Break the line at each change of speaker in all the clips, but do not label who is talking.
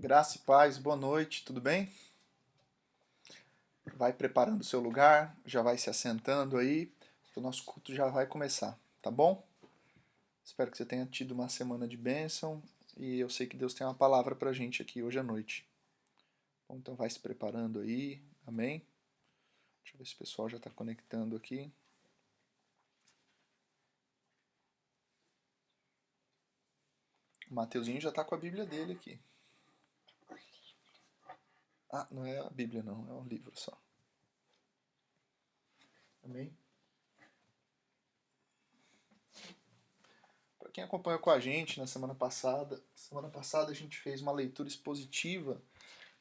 Graça e paz, boa noite, tudo bem? Vai preparando o seu lugar, já vai se assentando aí, que o nosso culto já vai começar, tá bom? Espero que você tenha tido uma semana de bênção e eu sei que Deus tem uma palavra pra gente aqui hoje à noite. Bom, então vai se preparando aí, amém? Deixa eu ver se o pessoal já está conectando aqui. O Mateuzinho já está com a Bíblia dele aqui. Ah, não é a Bíblia não, é um livro só. Amém? Para quem acompanhou com a gente na semana passada a gente fez uma leitura expositiva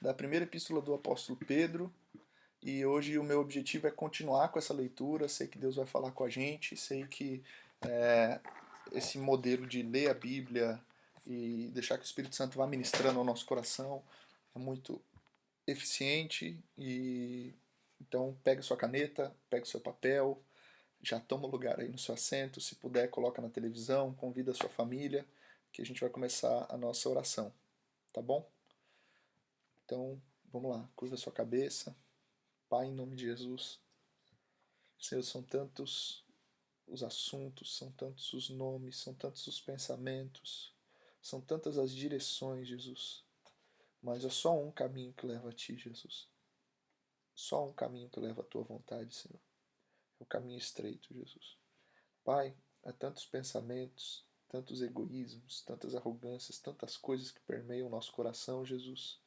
da primeira epístola do apóstolo Pedro, e hoje o meu objetivo é continuar com essa leitura. Sei que Deus vai falar com a gente, sei que esse modelo de ler a Bíblia e deixar que o Espírito Santo vá ministrando ao nosso coração é muito eficiente. E então pegue sua caneta, pegue seu papel, já toma lugar aí no seu assento, se puder coloca na televisão, convida a sua família, que a gente vai começar a nossa oração, tá bom? Então, vamos lá, curva a sua cabeça. Pai, em nome de Jesus, Senhor, são tantos os assuntos, são tantos os nomes, são tantos os pensamentos, são tantas as direções, Jesus, mas é só um caminho que leva a Ti, Jesus. Só um caminho que leva à Tua vontade, Senhor. É o caminho estreito, Jesus. Pai, há tantos pensamentos, tantos egoísmos, tantas arrogâncias, tantas coisas que permeiam o nosso coração, Jesus,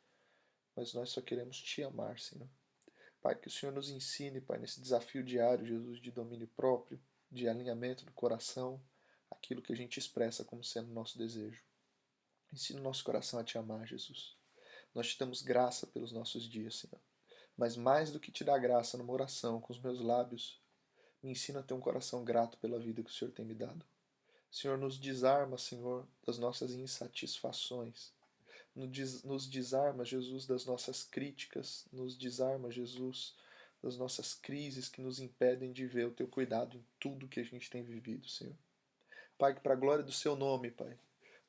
mas nós só queremos Te amar, Senhor. Pai, que o Senhor nos ensine, Pai, nesse desafio diário, Jesus, de domínio próprio, de alinhamento do coração, aquilo que a gente expressa como sendo nosso desejo. Ensina o nosso coração a Te amar, Jesus. Nós te damos graça pelos nossos dias, Senhor. Mas mais do que te dar graça numa oração com os meus lábios, me ensina a ter um coração grato pela vida que o Senhor tem me dado. Senhor, nos desarma, Senhor, das nossas insatisfações. Nos desarma, Jesus, das nossas críticas. Nos desarma, Jesus, das nossas crises que nos impedem de ver o Teu cuidado em tudo que a gente tem vivido, Senhor. Pai, que para a glória do Seu nome, Pai,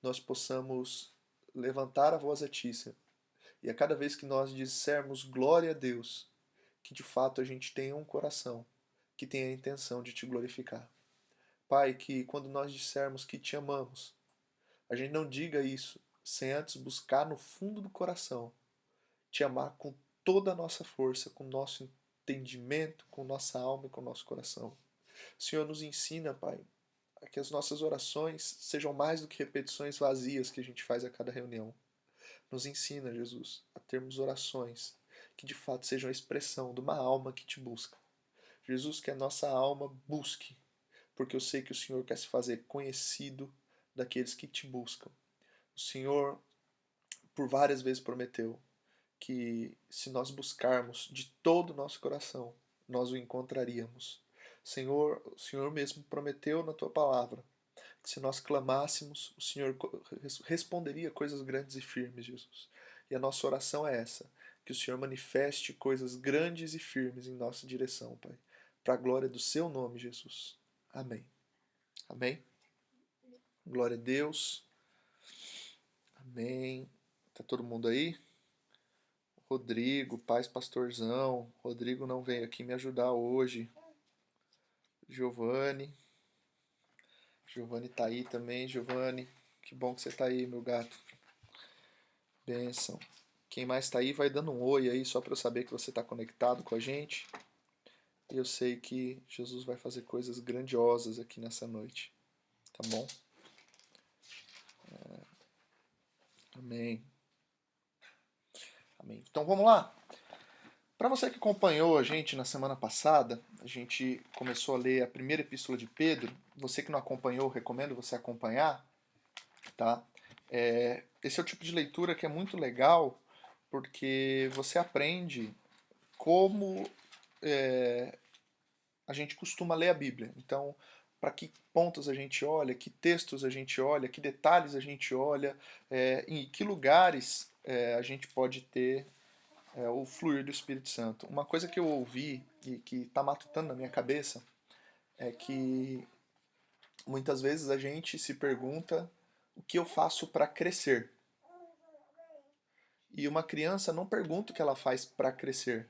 nós possamos levantar a voz a Ti, Senhor. E a cada vez que nós dissermos glória a Deus, que de fato a gente tenha um coração que tenha a intenção de Te glorificar. Pai, que quando nós dissermos que Te amamos, a gente não diga isso sem antes buscar no fundo do coração Te amar com toda a nossa força, com o nosso entendimento, com nossa alma e com o nosso coração. O Senhor nos ensina, Pai, a que as nossas orações sejam mais do que repetições vazias que a gente faz a cada reunião. Nos ensina, Jesus, a termos orações que de fato sejam a expressão de uma alma que Te busca. Jesus, que a nossa alma busque, porque eu sei que o Senhor quer se fazer conhecido daqueles que Te buscam. O Senhor, por várias vezes, prometeu que se nós buscarmos de todo o nosso coração, nós o encontraríamos. Senhor, o Senhor mesmo prometeu na tua palavra que se nós clamássemos, o Senhor responderia coisas grandes e firmes, Jesus. E a nossa oração é essa, que o Senhor manifeste coisas grandes e firmes em nossa direção, Pai, para a glória do seu nome, Jesus. Amém. Amém. Glória a Deus. Amém. Tá todo mundo aí? Rodrigo, paz pastorzão. Rodrigo não veio aqui me ajudar hoje. Giovanni. Giovanni tá aí também, Giovanni. Que bom que você tá aí, meu gato. Bênção. Quem mais tá aí vai dando um oi aí, só para eu saber que você tá conectado com a gente. E eu sei que Jesus vai fazer coisas grandiosas aqui nessa noite. Tá bom? Amém. Amém. Então vamos lá. Para você que acompanhou a gente na semana passada, a gente começou a ler a primeira epístola de Pedro. Você que não acompanhou, recomendo você acompanhar, tá? Esse é o tipo de leitura que é muito legal, porque você aprende como a gente costuma ler a Bíblia. Então, para que pontos a gente olha, que textos a gente olha, que detalhes a gente olha, em que lugares a gente pode ter o fluir do Espírito Santo. Uma coisa que eu ouvi e que está matutando na minha cabeça é que muitas vezes a gente se pergunta o que eu faço para crescer. E uma criança não pergunta o que ela faz para crescer,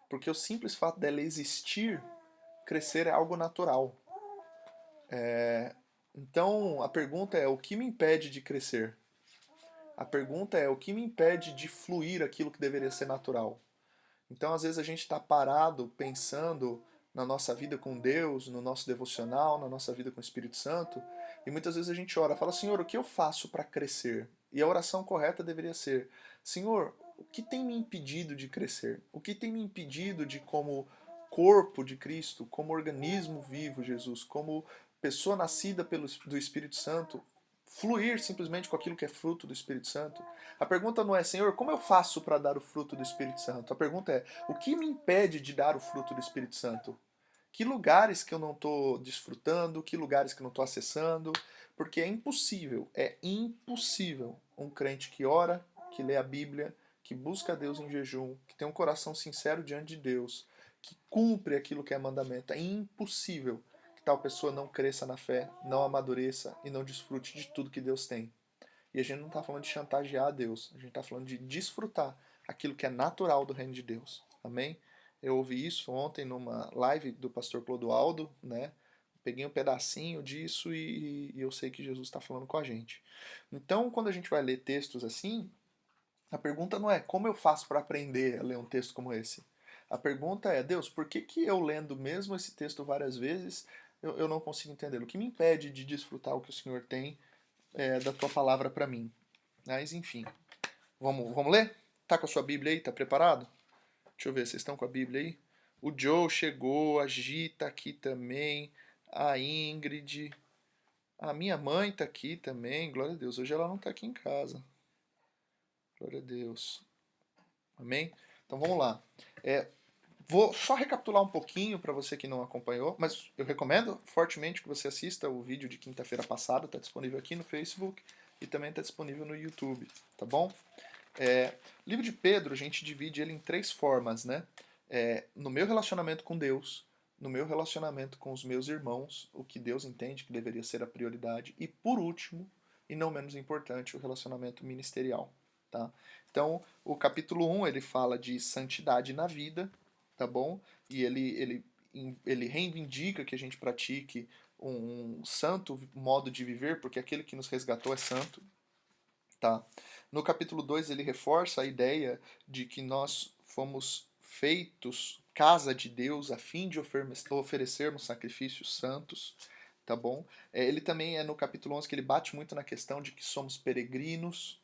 porque o simples fato dela existir, crescer é algo natural. Então a pergunta é: o que me impede de crescer? A pergunta é: o que me impede de fluir aquilo que deveria ser natural? Então, às vezes, a gente está parado pensando na nossa vida com Deus, no nosso devocional, na nossa vida com o Espírito Santo, e muitas vezes a gente ora, fala: Senhor, o que eu faço para crescer? E a oração correta deveria ser: Senhor, o que tem me impedido de crescer? O que tem me impedido de, como corpo de Cristo, como organismo vivo, Jesus, como pessoa nascida do Espírito Santo, fluir simplesmente com aquilo que é fruto do Espírito Santo? A pergunta não é: Senhor, como eu faço para dar o fruto do Espírito Santo? A pergunta é: o que me impede de dar o fruto do Espírito Santo? Que lugares que eu não estou desfrutando, que lugares que eu não estou acessando? Porque é impossível um crente que ora, que lê a Bíblia, que busca a Deus em jejum, que tem um coração sincero diante de Deus, que cumpre aquilo que é mandamento. É impossível que tal pessoa não cresça na fé, não amadureça e não desfrute de tudo que Deus tem. E a gente não está falando de chantagear a Deus, a gente está falando de desfrutar aquilo que é natural do reino de Deus. Amém? Eu ouvi isso ontem numa live do pastor Clodoaldo, né? Peguei um pedacinho disso e eu sei que Jesus está falando com a gente. Então, quando a gente vai ler textos assim, a pergunta não é como eu faço para aprender a ler um texto como esse. A pergunta é: Deus, por que, que eu lendo mesmo esse texto várias vezes eu não consigo entender? O que me impede de desfrutar o que o Senhor tem da tua palavra para mim? Mas enfim, vamos ler? Tá com a sua Bíblia aí? Tá preparado? Deixa eu ver, vocês estão com a Bíblia aí? O Joe chegou, a Gi tá aqui também, a Ingrid, a minha mãe tá aqui também, glória a Deus. Hoje ela não tá aqui em casa. Glória a Deus. Amém? Então vamos lá. Vou só recapitular um pouquinho para você que não acompanhou, mas eu recomendo fortemente que você assista o vídeo de quinta-feira passada, está disponível aqui no Facebook e também está disponível no YouTube, tá bom? O livro de Pedro, a gente divide ele em três formas, né? No meu relacionamento com Deus, no meu relacionamento com os meus irmãos, o que Deus entende que deveria ser a prioridade, e por último, e não menos importante, o relacionamento ministerial, tá? Então, o capítulo 1, ele fala de santidade na vida, tá bom? E ele reivindica que a gente pratique um santo modo de viver, porque aquele que nos resgatou é santo, tá? No capítulo 2 ele reforça a ideia de que nós fomos feitos casa de Deus a fim de oferecermos sacrifícios santos, tá bom? Ele também no capítulo 11 que ele bate muito na questão de que somos peregrinos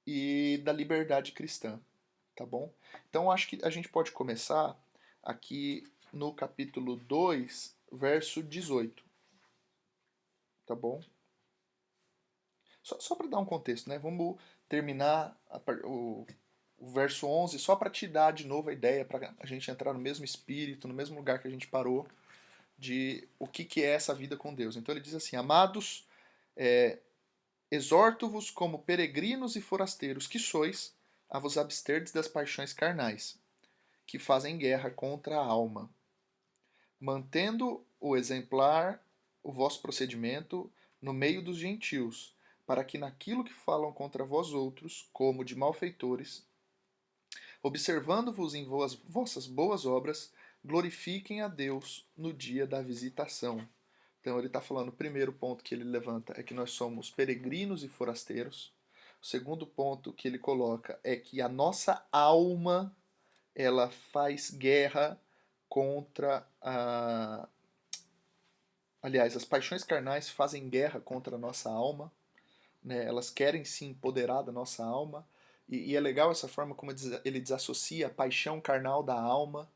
e da liberdade cristã, tá bom? Então acho que a gente pode começar aqui no capítulo 2, verso 18, tá bom? Só para dar um contexto, né? Vamos terminar o verso 11 só para te dar de novo a ideia, para a gente entrar no mesmo espírito, no mesmo lugar que a gente parou, de o que é essa vida com Deus. Então ele diz assim: Amados, exorto-vos como peregrinos e forasteiros que sois, a vos absterdes das paixões carnais, que fazem guerra contra a alma, mantendo o exemplar o vosso procedimento no meio dos gentios, para que naquilo que falam contra vós outros, como de malfeitores, observando-vos em vossas boas obras, glorifiquem a Deus no dia da visitação. Então ele está falando, o primeiro ponto que ele levanta é que nós somos peregrinos e forasteiros. O segundo ponto que ele coloca é que a nossa alma ela faz guerra contra a... Aliás, as paixões carnais fazem guerra contra a nossa alma, né? Elas querem se empoderar da nossa alma. E é legal essa forma como ele desassocia a paixão carnal da alma,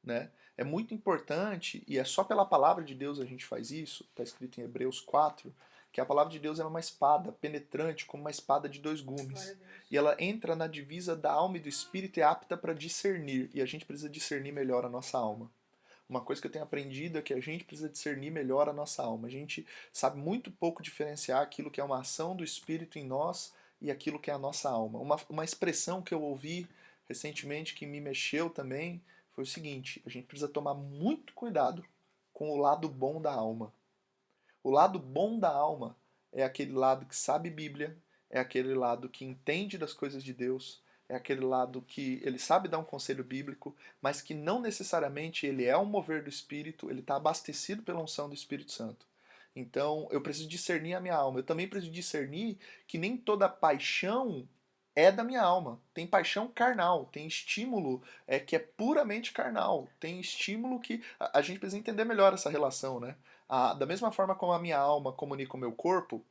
né? É muito importante, e é só pela palavra de Deus a gente faz isso, está escrito em Hebreus 4, que a palavra de Deus é uma espada penetrante, como uma espada de dois gumes. E ela entra na divisa da alma e do espírito e é apta para discernir. E a gente precisa discernir melhor a nossa alma. Uma coisa que eu tenho aprendido é que a gente precisa discernir melhor a nossa alma. A gente sabe muito pouco diferenciar aquilo que é uma ação do Espírito em nós e aquilo que é a nossa alma. Uma expressão que eu ouvi recentemente que me mexeu também foi o seguinte: a gente precisa tomar muito cuidado com o lado bom da alma. O lado bom da alma é aquele lado que sabe Bíblia, é aquele lado que entende das coisas de Deus, é aquele lado que ele sabe dar um conselho bíblico, mas que não necessariamente ele é um mover do Espírito, ele está abastecido pela unção do Espírito Santo. Então eu preciso discernir a minha alma. Eu também preciso discernir que nem toda paixão é da minha alma. Tem paixão carnal, tem estímulo que é puramente carnal, tem estímulo que a gente precisa entender melhor essa relação, né? Da mesma forma como a minha alma comunica o meu corpo,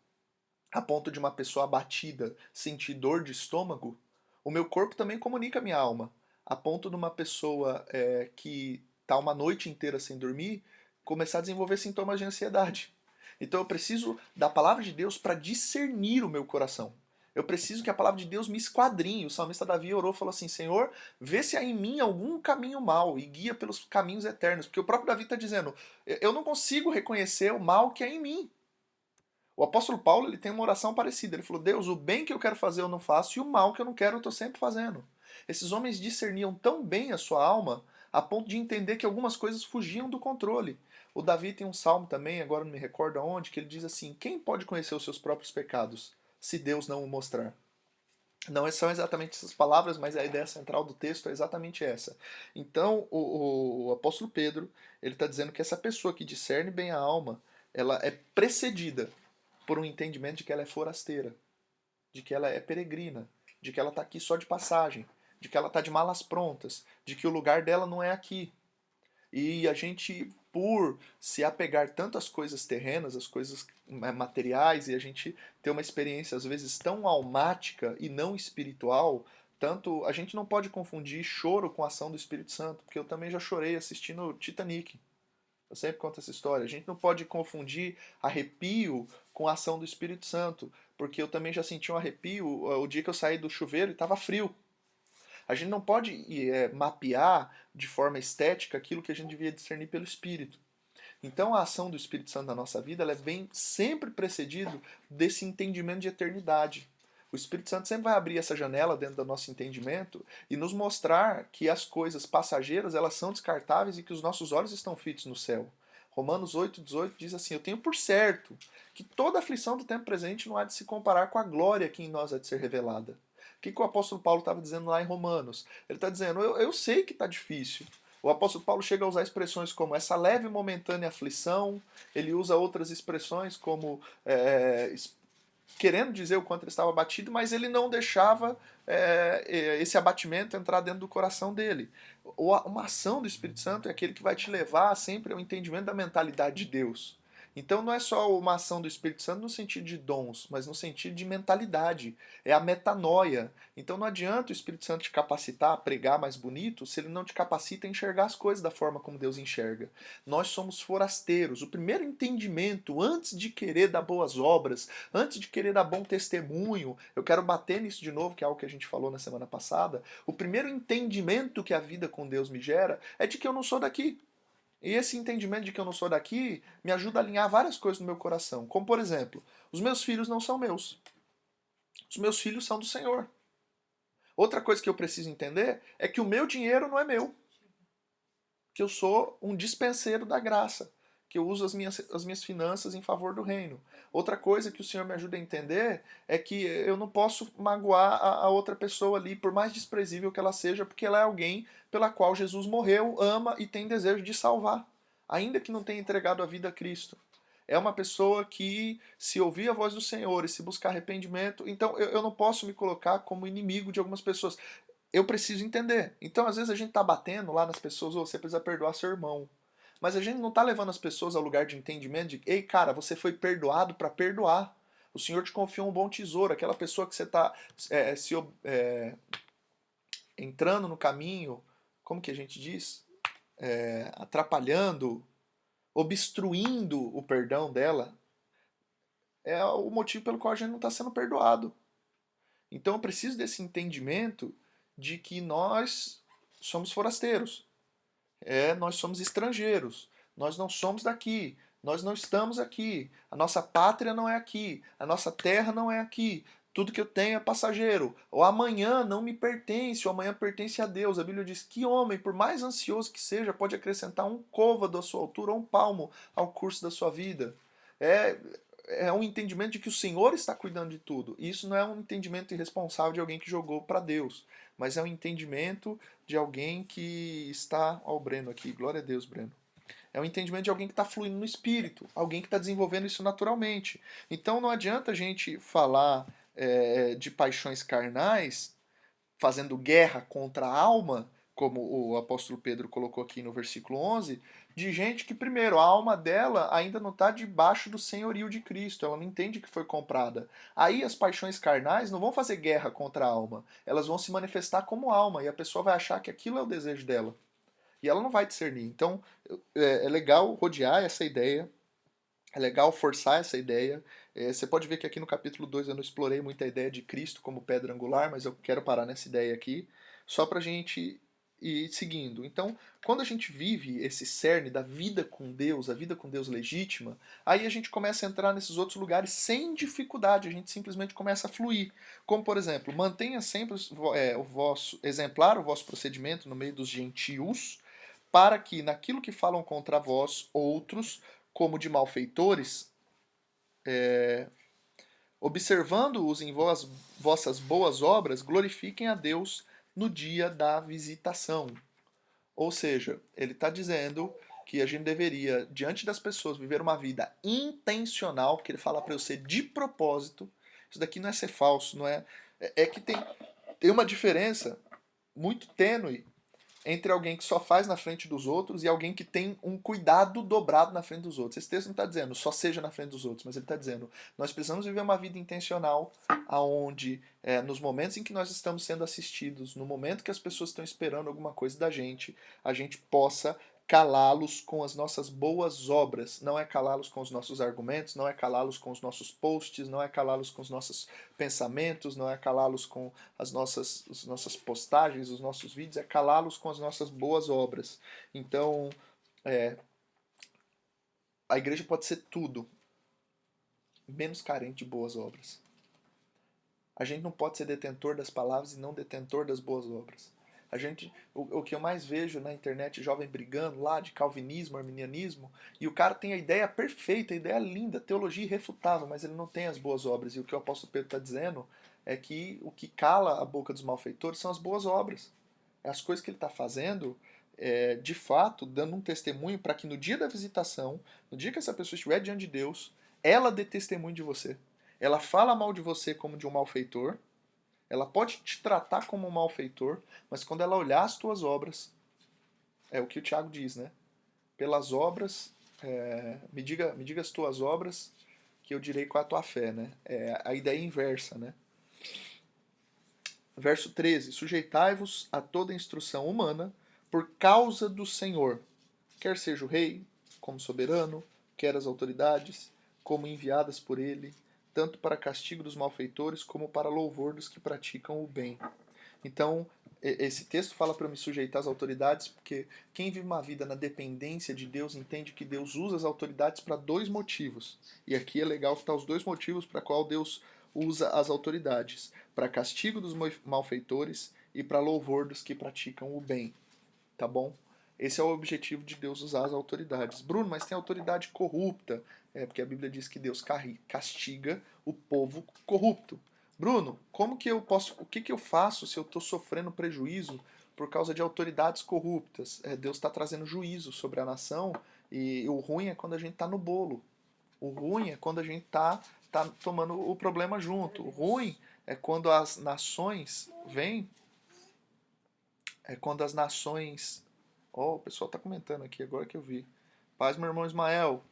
a ponto de uma pessoa abatida sentir dor de estômago, o meu corpo também comunica a minha alma. A ponto de uma pessoa que está uma noite inteira sem dormir começar a desenvolver sintomas de ansiedade. Então eu preciso da palavra de Deus para discernir o meu coração. Eu preciso que a palavra de Deus me esquadrinhe. O salmista Davi orou e falou assim: Senhor, vê se há em mim algum caminho mau e guia pelos caminhos eternos. Porque o próprio Davi está dizendo: eu não consigo reconhecer o mal que há em mim. O apóstolo Paulo ele tem uma oração parecida. Ele falou: Deus, o bem que eu quero fazer eu não faço e o mal que eu não quero eu estou sempre fazendo. Esses homens discerniam tão bem a sua alma a ponto de entender que algumas coisas fugiam do controle. O Davi tem um salmo também, agora não me recordo aonde, que ele diz assim: quem pode conhecer os seus próprios pecados se Deus não o mostrar? Não são exatamente essas palavras, mas a ideia central do texto é exatamente essa. Então, o apóstolo Pedro ele está dizendo que essa pessoa que discerne bem a alma, ela é precedida por um entendimento de que ela é forasteira, de que ela é peregrina, de que ela está aqui só de passagem, de que ela está de malas prontas, de que o lugar dela não é aqui. E a gente, por se apegar tanto às coisas terrenas, às coisas materiais, e a gente ter uma experiência às vezes tão almática e não espiritual, tanto a gente não pode confundir choro com a ação do Espírito Santo, porque eu também já chorei assistindo Titanic. Eu sempre conto essa história. A gente não pode confundir arrepio com a ação do Espírito Santo, porque eu também já senti um arrepio o dia que eu saí do chuveiro e estava frio. A gente não pode mapear de forma estética aquilo que a gente devia discernir pelo Espírito. Então a ação do Espírito Santo na nossa vida ela vem sempre precedido desse entendimento de eternidade. O Espírito Santo sempre vai abrir essa janela dentro do nosso entendimento e nos mostrar que as coisas passageiras elas são descartáveis e que os nossos olhos estão fitos no céu. Romanos 8,18 diz assim: eu tenho por certo que toda aflição do tempo presente não há de se comparar com a glória que em nós há de ser revelada. O que o apóstolo Paulo estava dizendo lá em Romanos? Ele está dizendo: eu sei que está difícil. O apóstolo Paulo chega a usar expressões como essa leve e momentânea aflição, ele usa outras expressões como querendo dizer o quanto ele estava abatido, mas ele não deixava esse abatimento entrar dentro do coração dele. Uma ação do Espírito Santo é aquele que vai te levar sempre ao entendimento da mentalidade de Deus. Então não é só uma ação do Espírito Santo no sentido de dons, mas no sentido de mentalidade. É a metanoia. Então não adianta o Espírito Santo te capacitar a pregar mais bonito se ele não te capacita a enxergar as coisas da forma como Deus enxerga. Nós somos forasteiros. O primeiro entendimento, antes de querer dar boas obras, antes de querer dar bom testemunho, eu quero bater nisso de novo, que é algo que a gente falou na semana passada, o primeiro entendimento que a vida com Deus me gera é de que eu não sou daqui. E esse entendimento de que eu não sou daqui me ajuda a alinhar várias coisas no meu coração. Como, por exemplo, os meus filhos não são meus. Os meus filhos são do Senhor. Outra coisa que eu preciso entender é que o meu dinheiro não é meu. Que eu sou um dispenseiro da graça. Que eu uso as minhas finanças em favor do reino. Outra coisa que o Senhor me ajuda a entender é que eu não posso magoar a outra pessoa ali, por mais desprezível que ela seja, porque ela é alguém pela qual Jesus morreu, ama e tem desejo de salvar, ainda que não tenha entregado a vida a Cristo. É uma pessoa que, se ouvir a voz do Senhor e se buscar arrependimento, então eu não posso me colocar como inimigo de algumas pessoas. Eu preciso entender. Então, às vezes, a gente está batendo lá nas pessoas, oh, você precisa perdoar seu irmão. Mas a gente não está levando as pessoas ao lugar de entendimento de, ei, cara, você foi perdoado para perdoar. O Senhor te confiou um bom tesouro. Aquela pessoa que você está entrando no caminho, como que a gente diz? Atrapalhando, obstruindo o perdão dela, é o motivo pelo qual a gente não está sendo perdoado. Então eu preciso desse entendimento de que nós somos forasteiros. Nós somos estrangeiros, nós não somos daqui, nós não estamos aqui, a nossa pátria não é aqui, a nossa terra não é aqui, tudo que eu tenho é passageiro, o amanhã não me pertence, o amanhã pertence a Deus. A Bíblia diz que homem, por mais ansioso que seja, pode acrescentar um côvado à sua altura ou um palmo ao curso da sua vida. é um entendimento de que o Senhor está cuidando de tudo. E isso não é um entendimento irresponsável de alguém que jogou para Deus, mas é um entendimento de alguém que está... Ó, o Breno aqui, glória a Deus, Breno. É um entendimento de alguém que está fluindo no espírito, alguém que está desenvolvendo isso naturalmente. Então não adianta a gente falar de paixões carnais fazendo guerra contra a alma, como o apóstolo Pedro colocou aqui no versículo 11, de gente que, primeiro, a alma dela ainda não está debaixo do senhorio de Cristo, ela não entende que foi comprada. Aí as paixões carnais não vão fazer guerra contra a alma, elas vão se manifestar como alma, e a pessoa vai achar que aquilo é o desejo dela. E ela não vai discernir. Então, é legal rodear essa ideia, é legal forçar essa ideia. Você pode ver que aqui no capítulo 2 eu não explorei muito a ideia de Cristo como pedra angular, mas eu quero parar nessa ideia aqui, só para a gente ir seguindo. Então, quando a gente vive esse cerne da vida com Deus, a vida com Deus legítima, aí a gente começa a entrar nesses outros lugares sem dificuldade, a gente simplesmente começa a fluir. Como, por exemplo, mantenha sempre o vosso exemplar, o vosso procedimento no meio dos gentios, para que naquilo que falam contra vós outros, como de malfeitores, observando-os em vossas boas obras, glorifiquem a Deus no dia da visitação. Ou seja, ele está dizendo que a gente deveria, diante das pessoas, viver uma vida intencional, porque ele fala para eu ser de propósito. Isso daqui não é ser falso, não é. É que tem uma diferença muito tênue entre alguém que só faz na frente dos outros e alguém que tem um cuidado dobrado na frente dos outros. Esse texto não está dizendo só seja na frente dos outros, mas ele está dizendo nós precisamos viver uma vida intencional aonde nos momentos em que nós estamos sendo assistidos, no momento que as pessoas estão esperando alguma coisa da gente, a gente possa calá-los com as nossas boas obras. Não é calá-los com os nossos argumentos, não é calá-los com os nossos posts, não é calá-los com os nossos pensamentos, não é calá-los com as nossas postagens, os nossos vídeos, é calá-los com as nossas boas obras. Então, a igreja pode ser tudo, menos carente de boas obras. A gente não pode ser detentor das palavras e não detentor das boas obras. O que eu mais vejo na internet, jovem brigando lá de calvinismo, arminianismo, e o cara tem a ideia perfeita, a ideia linda, teologia irrefutável, mas ele não tem as boas obras. E o que o apóstolo Pedro está dizendo é que o que cala a boca dos malfeitores são as boas obras. É as coisas que ele está fazendo, de fato, dando um testemunho para que no dia da visitação, no dia que essa pessoa estiver diante de Deus, ela dê testemunho de você. Ela fala mal de você como de um malfeitor, ela pode te tratar como um malfeitor, mas quando ela olhar as tuas obras, é o que o Tiago diz, né? Pelas obras, me diga as tuas obras, que eu direi qual é a tua fé, né? É a ideia inversa, né? Verso 13: sujeitai-vos a toda instrução humana por causa do Senhor, quer seja o rei, como soberano, quer as autoridades, como enviadas por ele, tanto para castigo dos malfeitores como para louvor dos que praticam o bem. Então, esse texto fala para eu me sujeitar às autoridades, porque quem vive uma vida na dependência de Deus entende que Deus usa as autoridades para dois motivos. E aqui é legal citar os dois motivos para qual Deus usa as autoridades: para castigo dos malfeitores e para louvor dos que praticam o bem. Tá bom? Esse é o objetivo de Deus usar as autoridades. Bruno, mas tem autoridade corrupta. Porque a Bíblia diz que Deus castiga o povo corrupto. Bruno, como que eu posso, o que que eu faço se eu estou sofrendo prejuízo por causa de autoridades corruptas? Deus está trazendo juízo sobre a nação e o ruim é quando a gente está no bolo. O ruim é quando a gente tá tomando o problema junto. O ruim é quando as nações vêm, é quando as nações... Ó, o pessoal está comentando aqui agora que eu vi. Paz, meu irmão Ismael.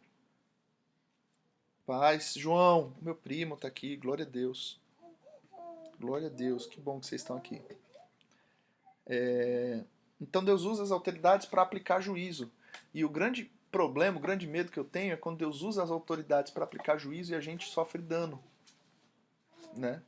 Paz, João, meu primo está aqui, glória a Deus. Glória a Deus, que bom que vocês estão aqui. Então Deus usa as autoridades para aplicar juízo. E o grande problema, o grande medo que eu tenho é quando Deus usa as autoridades para aplicar juízo e a gente sofre dano. Né?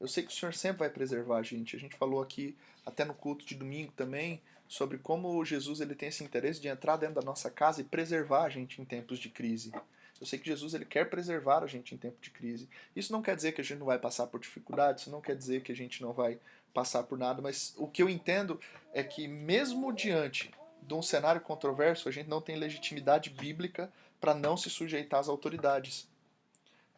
Eu sei que o Senhor sempre vai preservar a gente. A gente falou aqui, até no culto de domingo também, sobre como Jesus ele tem esse interesse de entrar dentro da nossa casa e preservar a gente em tempos de crise. Eu sei que Jesus ele quer preservar a gente em tempo de crise. Isso não quer dizer que a gente não vai passar por dificuldades, isso não quer dizer que a gente não vai passar por nada, mas o que eu entendo é que mesmo diante de um cenário controverso, a gente não tem legitimidade bíblica para não se sujeitar às autoridades.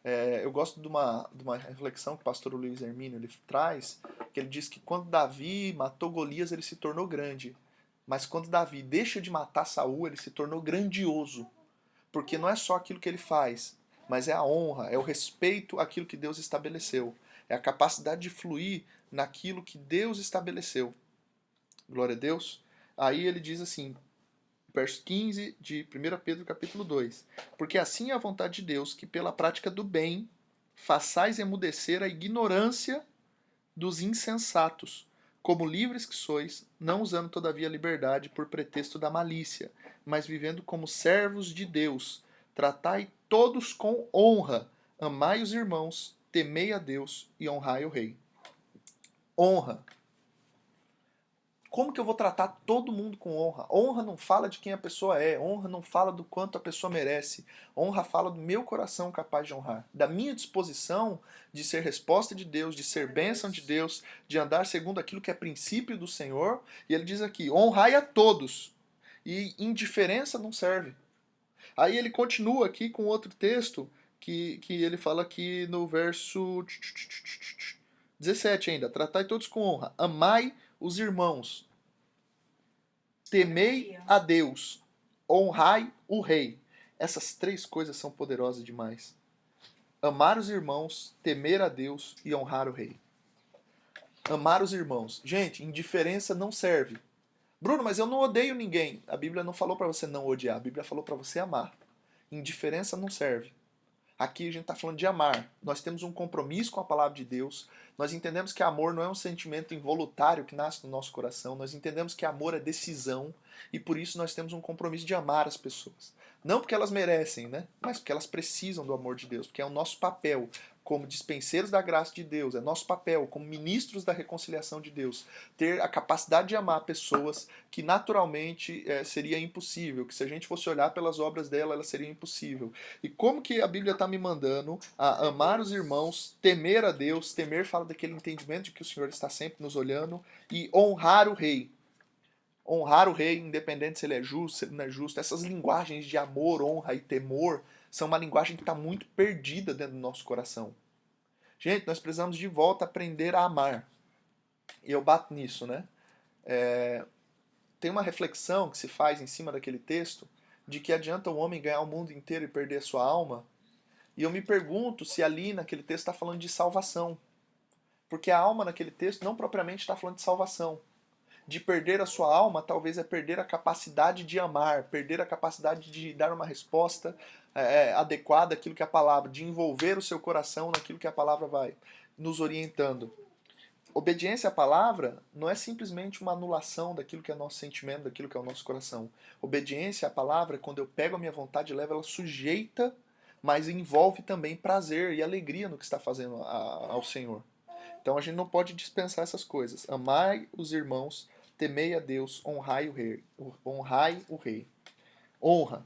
Eu gosto de uma reflexão que o pastor Luiz Hermínio ele traz, que ele diz que quando Davi matou Golias, ele se tornou grande. Mas quando Davi deixa de matar Saul, ele se tornou grandioso. Porque não é só aquilo que ele faz, mas é a honra, é o respeito àquilo que Deus estabeleceu. É a capacidade de fluir naquilo que Deus estabeleceu. Glória a Deus. Aí ele diz assim, verso 15 de 1 Pedro capítulo 2. Porque assim é a vontade de Deus, que pela prática do bem façais emudecer a ignorância dos insensatos, como livres que sois, não usando todavia a liberdade por pretexto da malícia, mas vivendo como servos de Deus. Tratai todos com honra, amai os irmãos, temei a Deus e honrai o rei. Honra. Como que eu vou tratar todo mundo com honra? Honra não fala de quem a pessoa é, honra não fala do quanto a pessoa merece. Honra fala do meu coração capaz de honrar, da minha disposição de ser resposta de Deus, de ser bênção de Deus, de andar segundo aquilo que é princípio do Senhor. E ele diz aqui: honrai a todos. E indiferença não serve. Aí ele continua aqui com outro texto que ele fala aqui no verso 17 ainda: tratai todos com honra, amai os irmãos, temei a Deus, honrai o rei. Essas três coisas são poderosas demais. Amar os irmãos, temer a Deus e honrar o rei. Amar os irmãos. Gente, indiferença não serve. Bruno, mas eu não odeio ninguém. A Bíblia não falou para você não odiar, a Bíblia falou para você amar. Indiferença não serve. Aqui a gente está falando de amar. Nós temos um compromisso com a palavra de Deus. Nós entendemos que amor não é um sentimento involuntário que nasce no nosso coração. Nós entendemos que amor é decisão. E por isso nós temos um compromisso de amar as pessoas. Não porque elas merecem, né? Mas porque elas precisam do amor de Deus. Porque é o nosso papel como dispenseiros da graça de Deus. É nosso papel como ministros da reconciliação de Deus. Ter a capacidade de amar pessoas que naturalmente seria impossível. Que se a gente fosse olhar pelas obras dela, ela seria impossível. E como que a Bíblia está me mandando a amar os irmãos, temer a Deus, temer fala daquele entendimento de que o Senhor está sempre nos olhando, e honrar o rei. Honrar o rei, independente se ele é justo, se ele não é justo. Essas linguagens de amor, honra e temor são uma linguagem que está muito perdida dentro do nosso coração. Gente, nós precisamos de volta aprender a amar. E eu bato nisso, né? Tem uma reflexão que se faz em cima daquele texto de que adianta o homem ganhar o mundo inteiro e perder a sua alma. E eu me pergunto se ali naquele texto está falando de salvação. Porque a alma naquele texto não propriamente está falando de salvação. De perder a sua alma, talvez é perder a capacidade de amar, perder a capacidade de dar uma resposta adequada àquilo que é a palavra, de envolver o seu coração naquilo que a palavra vai nos orientando. Obediência à palavra não é simplesmente uma anulação daquilo que é nosso sentimento, daquilo que é o nosso coração. Obediência à palavra é quando eu pego a minha vontade e levo ela sujeita, mas envolve também prazer e alegria no que está fazendo ao Senhor. Então a gente não pode dispensar essas coisas. Amai os irmãos, temei a Deus, honrai o rei. Honrai o rei. Honra.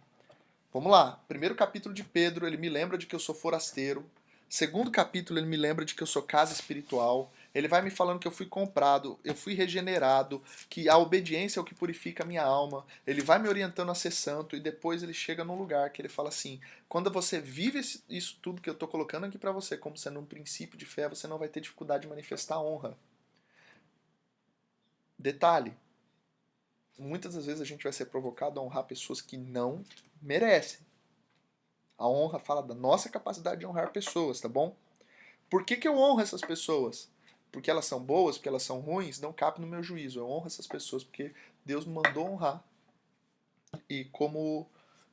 Vamos lá. Primeiro capítulo de Pedro, ele me lembra de que eu sou forasteiro. Segundo capítulo, ele me lembra de que eu sou casa espiritual. Ele vai me falando que eu fui comprado, eu fui regenerado, que a obediência é o que purifica a minha alma. Ele vai me orientando a ser santo e depois ele chega num lugar que ele fala assim: quando você vive isso tudo que eu estou colocando aqui para você como sendo um princípio de fé, você não vai ter dificuldade de manifestar honra. Detalhe: muitas das vezes a gente vai ser provocado a honrar pessoas que não merecem. A honra fala da nossa capacidade de honrar pessoas, tá bom? Por que eu honro essas pessoas? Porque elas são boas, porque elas são ruins? Não cabe no meu juízo. Eu honro essas pessoas porque Deus me mandou honrar. E como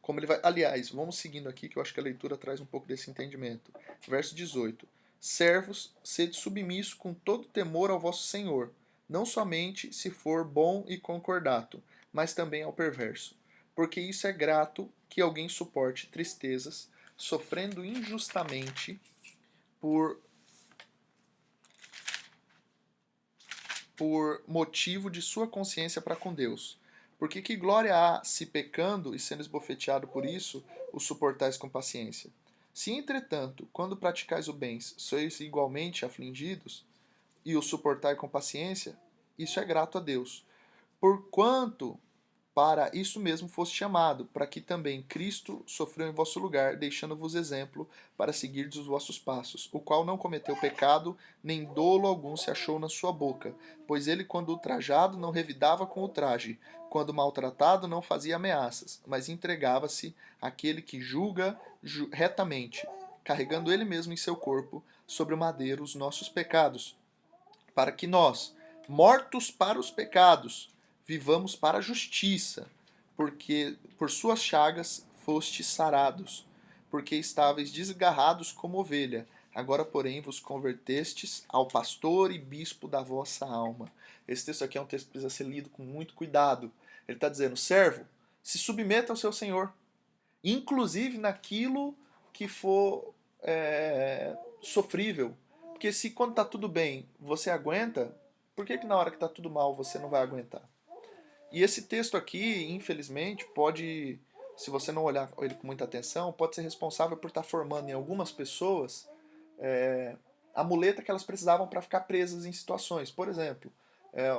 ele vai... Aliás, vamos seguindo aqui que eu acho que a leitura traz um pouco desse entendimento. Verso 18. Servos, sede submisso com todo temor ao vosso Senhor, não somente se for bom e concordato, mas também ao perverso. Porque isso é grato que alguém suporte tristezas, sofrendo injustamente por motivo de sua consciência para com Deus. Porque que glória há se pecando e sendo esbofeteado por isso, o suportais com paciência? Se, entretanto, quando praticais o bem, sois igualmente afligidos e o suportai com paciência, isso é grato a Deus. Porquanto para isso mesmo foste chamado, para que também Cristo sofreu em vosso lugar, deixando-vos exemplo para seguirdes os vossos passos, o qual não cometeu pecado, nem dolo algum se achou na sua boca, pois ele, quando ultrajado, não revidava com ultraje, quando maltratado, não fazia ameaças, mas entregava-se àquele que julga retamente, carregando ele mesmo em seu corpo sobre o madeiro os nossos pecados, para que nós, mortos para os pecados, vivamos para a justiça, porque por suas chagas fostes sarados, porque estáveis desgarrados como ovelha, agora porém vos convertestes ao pastor e bispo da vossa alma. Esse texto aqui é um texto que precisa ser lido com muito cuidado. Ele está dizendo, servo, se submeta ao seu senhor, inclusive naquilo que for sofrível. Porque se quando está tudo bem você aguenta, por que na hora que está tudo mal você não vai aguentar? E esse texto aqui, infelizmente, pode, se você não olhar ele com muita atenção, pode ser responsável por estar formando em algumas pessoas a muleta que elas precisavam para ficar presas em situações. Por exemplo,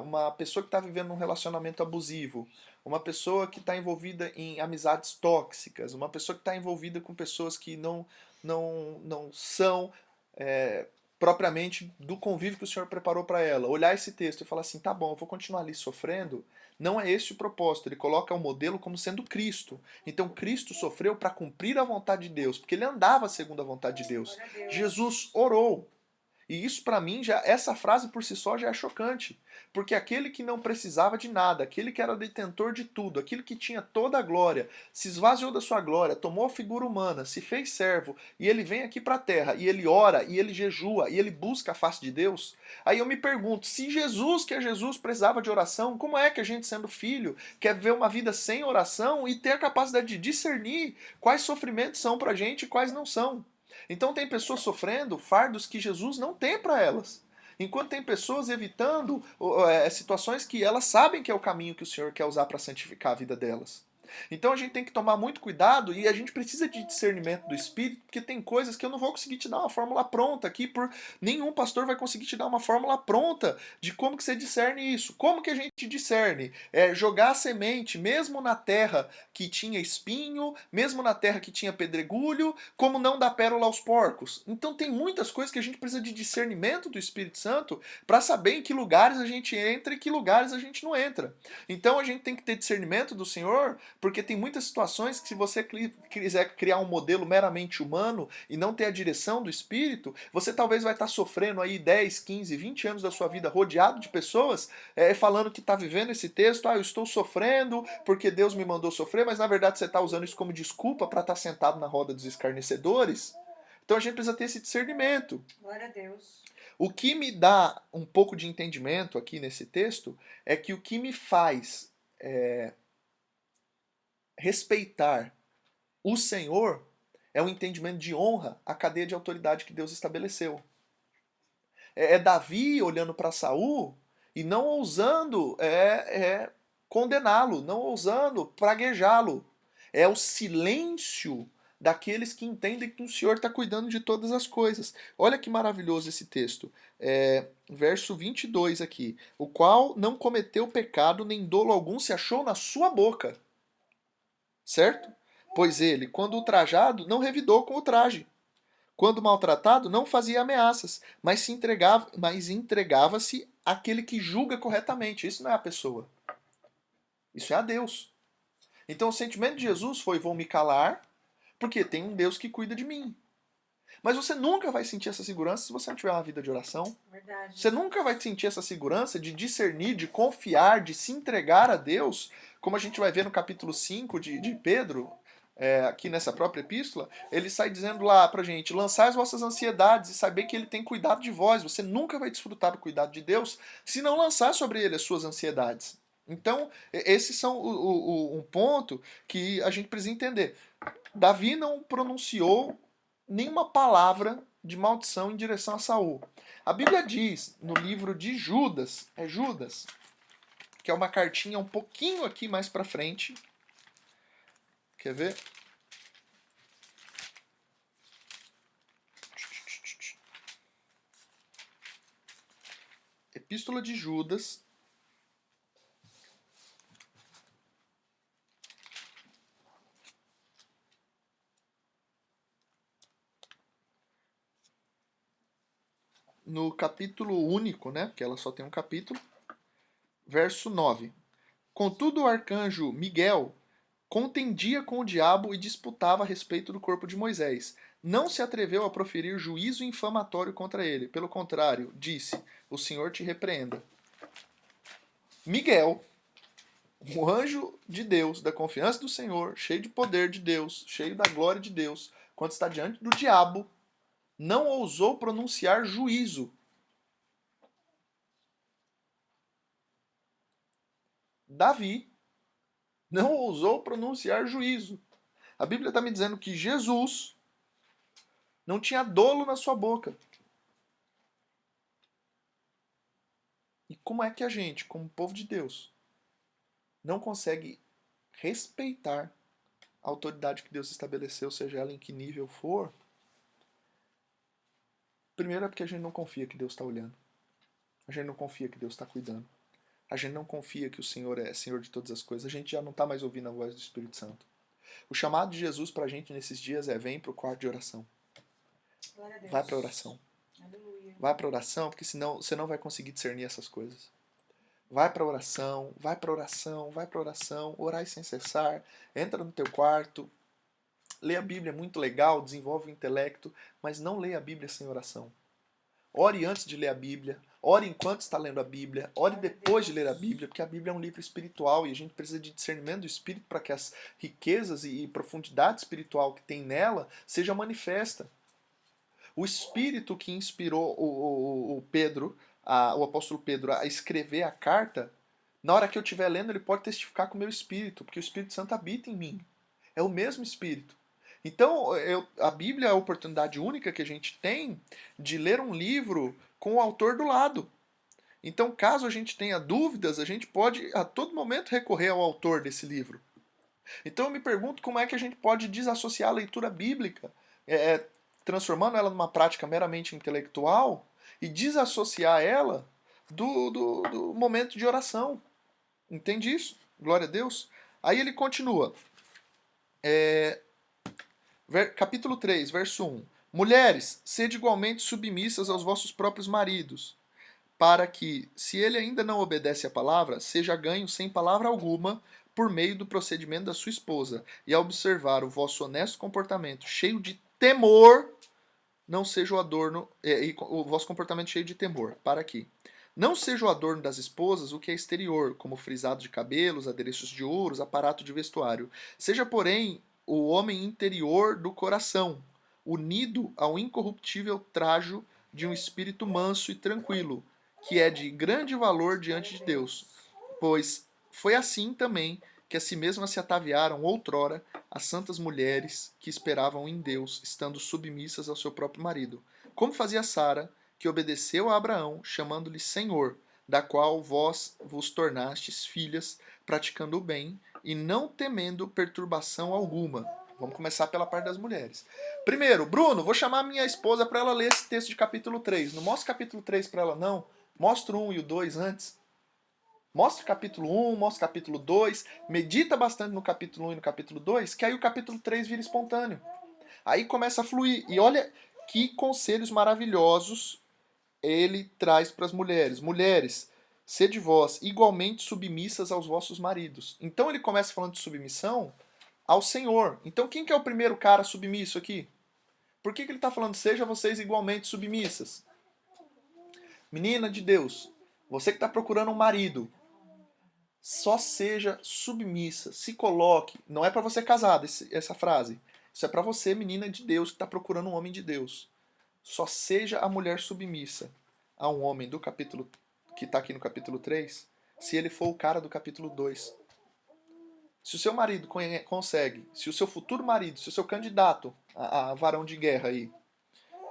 uma pessoa que está vivendo um relacionamento abusivo, uma pessoa que está envolvida em amizades tóxicas, uma pessoa que está envolvida com pessoas que não são propriamente do convívio que o Senhor preparou para ela. Olhar esse texto e falar assim, tá bom, eu vou continuar ali sofrendo, não é esse o propósito. Ele coloca o modelo como sendo Cristo. Então Cristo sofreu para cumprir a vontade de Deus, porque ele andava segundo a vontade de Deus. Jesus orou. E isso para mim, já essa frase por si só já é chocante. Porque aquele que não precisava de nada, aquele que era detentor de tudo, aquele que tinha toda a glória, se esvaziou da sua glória, tomou a figura humana, se fez servo, e ele vem aqui para a terra, e ele ora, e ele jejua, e ele busca a face de Deus. Aí eu me pergunto, se Jesus, que é Jesus, precisava de oração, como é que a gente, sendo filho, quer viver uma vida sem oração e ter a capacidade de discernir quais sofrimentos são pra gente e quais não são? Então tem pessoas sofrendo fardos que Jesus não tem para elas. Enquanto tem pessoas evitando situações que elas sabem que é o caminho que o Senhor quer usar para santificar a vida delas. Então a gente tem que tomar muito cuidado e a gente precisa de discernimento do Espírito, porque tem coisas que eu não vou conseguir te dar uma fórmula pronta aqui, por nenhum pastor vai conseguir te dar uma fórmula pronta de como que você discerne isso. Como que a gente discerne? Jogar a semente, mesmo na terra que tinha espinho, mesmo na terra que tinha pedregulho, como não dar pérola aos porcos. Então tem muitas coisas que a gente precisa de discernimento do Espírito Santo para saber em que lugares a gente entra e que lugares a gente não entra. Então a gente tem que ter discernimento do Senhor, porque tem muitas situações que se você quiser criar um modelo meramente humano e não ter a direção do Espírito, você talvez vai estar sofrendo aí 10, 15, 20 anos da sua vida rodeado de pessoas falando que está vivendo esse texto, eu estou sofrendo porque Deus me mandou sofrer, mas na verdade você está usando isso como desculpa para estar sentado na roda dos escarnecedores. Então a gente precisa ter esse discernimento.
Glória a Deus.
O que me dá um pouco de entendimento aqui nesse texto é que o que me faz respeitar o Senhor é um entendimento de honra à cadeia de autoridade que Deus estabeleceu. É Davi olhando para Saul e não ousando condená-lo, não ousando praguejá-lo. É o silêncio daqueles que entendem que o Senhor está cuidando de todas as coisas. Olha que maravilhoso esse texto. Verso 22 aqui. O qual não cometeu pecado, nem dolo algum se achou na sua boca. Certo? Pois ele, quando ultrajado, não revidou com o traje. Quando maltratado, não fazia ameaças, mas entregava-se àquele que julga corretamente. Isso não é a pessoa. Isso é a Deus. Então o sentimento de Jesus foi: vou me calar, porque tem um Deus que cuida de mim. Mas você nunca vai sentir essa segurança se você não tiver uma vida de oração.
Verdade.
Você nunca vai sentir essa segurança de discernir, de confiar, de se entregar a Deus, como a gente vai ver no capítulo 5 de Pedro, aqui nessa própria epístola, ele sai dizendo lá pra gente: lançai as vossas ansiedades e saber que ele tem cuidado de vós. Você nunca vai desfrutar do cuidado de Deus se não lançar sobre ele as suas ansiedades. Então, esses são um ponto que a gente precisa entender. Davi não pronunciou nenhuma palavra de maldição em direção a Saul. A Bíblia diz no livro de Judas, Judas, que é uma cartinha um pouquinho aqui mais para frente. Quer ver? Epístola de Judas. no capítulo único, né? Porque ela só tem um capítulo, verso 9. Contudo, o arcanjo Miguel contendia com o diabo e disputava a respeito do corpo de Moisés. Não se atreveu a proferir juízo infamatório contra ele. Pelo contrário, disse: O Senhor te repreenda. Miguel, o anjo de Deus, da confiança do Senhor, cheio de poder de Deus, cheio da glória de Deus, quando está diante do diabo, não ousou pronunciar juízo. Davi não ousou pronunciar juízo. A Bíblia está me dizendo que Jesus não tinha dolo na sua boca. E como é que a gente, como povo de Deus, não consegue respeitar a autoridade que Deus estabeleceu, seja ela em que nível for? Primeiro é porque a gente não confia que Deus está olhando. A gente não confia que Deus está cuidando. A gente não confia que o Senhor é Senhor de todas as coisas. A gente já não está mais ouvindo a voz do Espírito Santo. O chamado de Jesus para a gente nesses dias é: vem para o quarto de oração. Vai para a oração.
Aleluia.
Vai para a oração, porque senão você não vai conseguir discernir essas coisas. Vai para a oração, vai para a oração, vai para a oração, orai sem cessar, entra no teu quarto, lê a Bíblia, é muito legal, desenvolve o intelecto, mas não leia a Bíblia sem oração. Ore antes de ler a Bíblia, ore enquanto está lendo a Bíblia, ore depois de ler a Bíblia, porque a Bíblia é um livro espiritual e a gente precisa de discernimento do Espírito para que as riquezas e profundidade espiritual que tem nela seja manifesta. O Espírito que inspirou o Pedro, o apóstolo Pedro, a escrever a carta, na hora que eu estiver lendo, ele pode testificar com o meu Espírito, porque o Espírito Santo habita em mim. É o mesmo Espírito. Então, a Bíblia é a oportunidade única que a gente tem de ler um livro com o autor do lado. Então, caso a gente tenha dúvidas, a gente pode a todo momento recorrer ao autor desse livro. Então, eu me pergunto como é que a gente pode desassociar a leitura bíblica, transformando ela numa prática meramente intelectual e desassociar ela do momento de oração. Entende isso? Glória a Deus. Aí ele continua. Capítulo 3, verso 1. Mulheres, sede igualmente submissas aos vossos próprios maridos, para que, se ele ainda não obedece à palavra, seja ganho sem palavra alguma por meio do procedimento da sua esposa, e a observar o vosso honesto comportamento cheio de temor, não seja o adorno, e o vosso comportamento cheio de temor, para que não seja o adorno das esposas o que é exterior, como frisado de cabelos, adereços de ouros, aparato de vestuário. Seja, porém, o homem interior do coração, unido ao incorruptível trajo de um espírito manso e tranquilo, que é de grande valor diante de Deus. Pois foi assim também que a si mesmas se ataviaram outrora as santas mulheres que esperavam em Deus, estando submissas ao seu próprio marido. Como fazia Sara, que obedeceu a Abraão, chamando-lhe Senhor, da qual vós vos tornastes filhas, praticando o bem e não temendo perturbação alguma. Vamos começar pela parte das mulheres. Primeiro, Bruno, vou chamar minha esposa para ela ler esse texto de capítulo 3. Não mostra o capítulo 3 para ela, não. Mostra o 1 e o 2 antes. Mostra o capítulo 1, mostra o capítulo 2. Medita bastante no capítulo 1 e no capítulo 2, que aí o capítulo 3 vira espontâneo. Aí começa a fluir. E olha que conselhos maravilhosos ele traz para as mulheres. Mulheres, sede vós igualmente submissas aos vossos maridos. Então ele começa falando de submissão ao Senhor. Então quem que é o primeiro cara submisso aqui? Por que ele está falando seja vocês igualmente submissas? Menina de Deus, você que está procurando um marido, só seja submissa, se coloque. Não é para você casada essa frase. Isso é para você, menina de Deus, que está procurando um homem de Deus. Só seja a mulher submissa a um homem do capítulo que está aqui no capítulo 3, se ele for o cara do capítulo 2. Se o seu marido consegue, se o seu futuro marido, se o seu candidato a varão de guerra aí,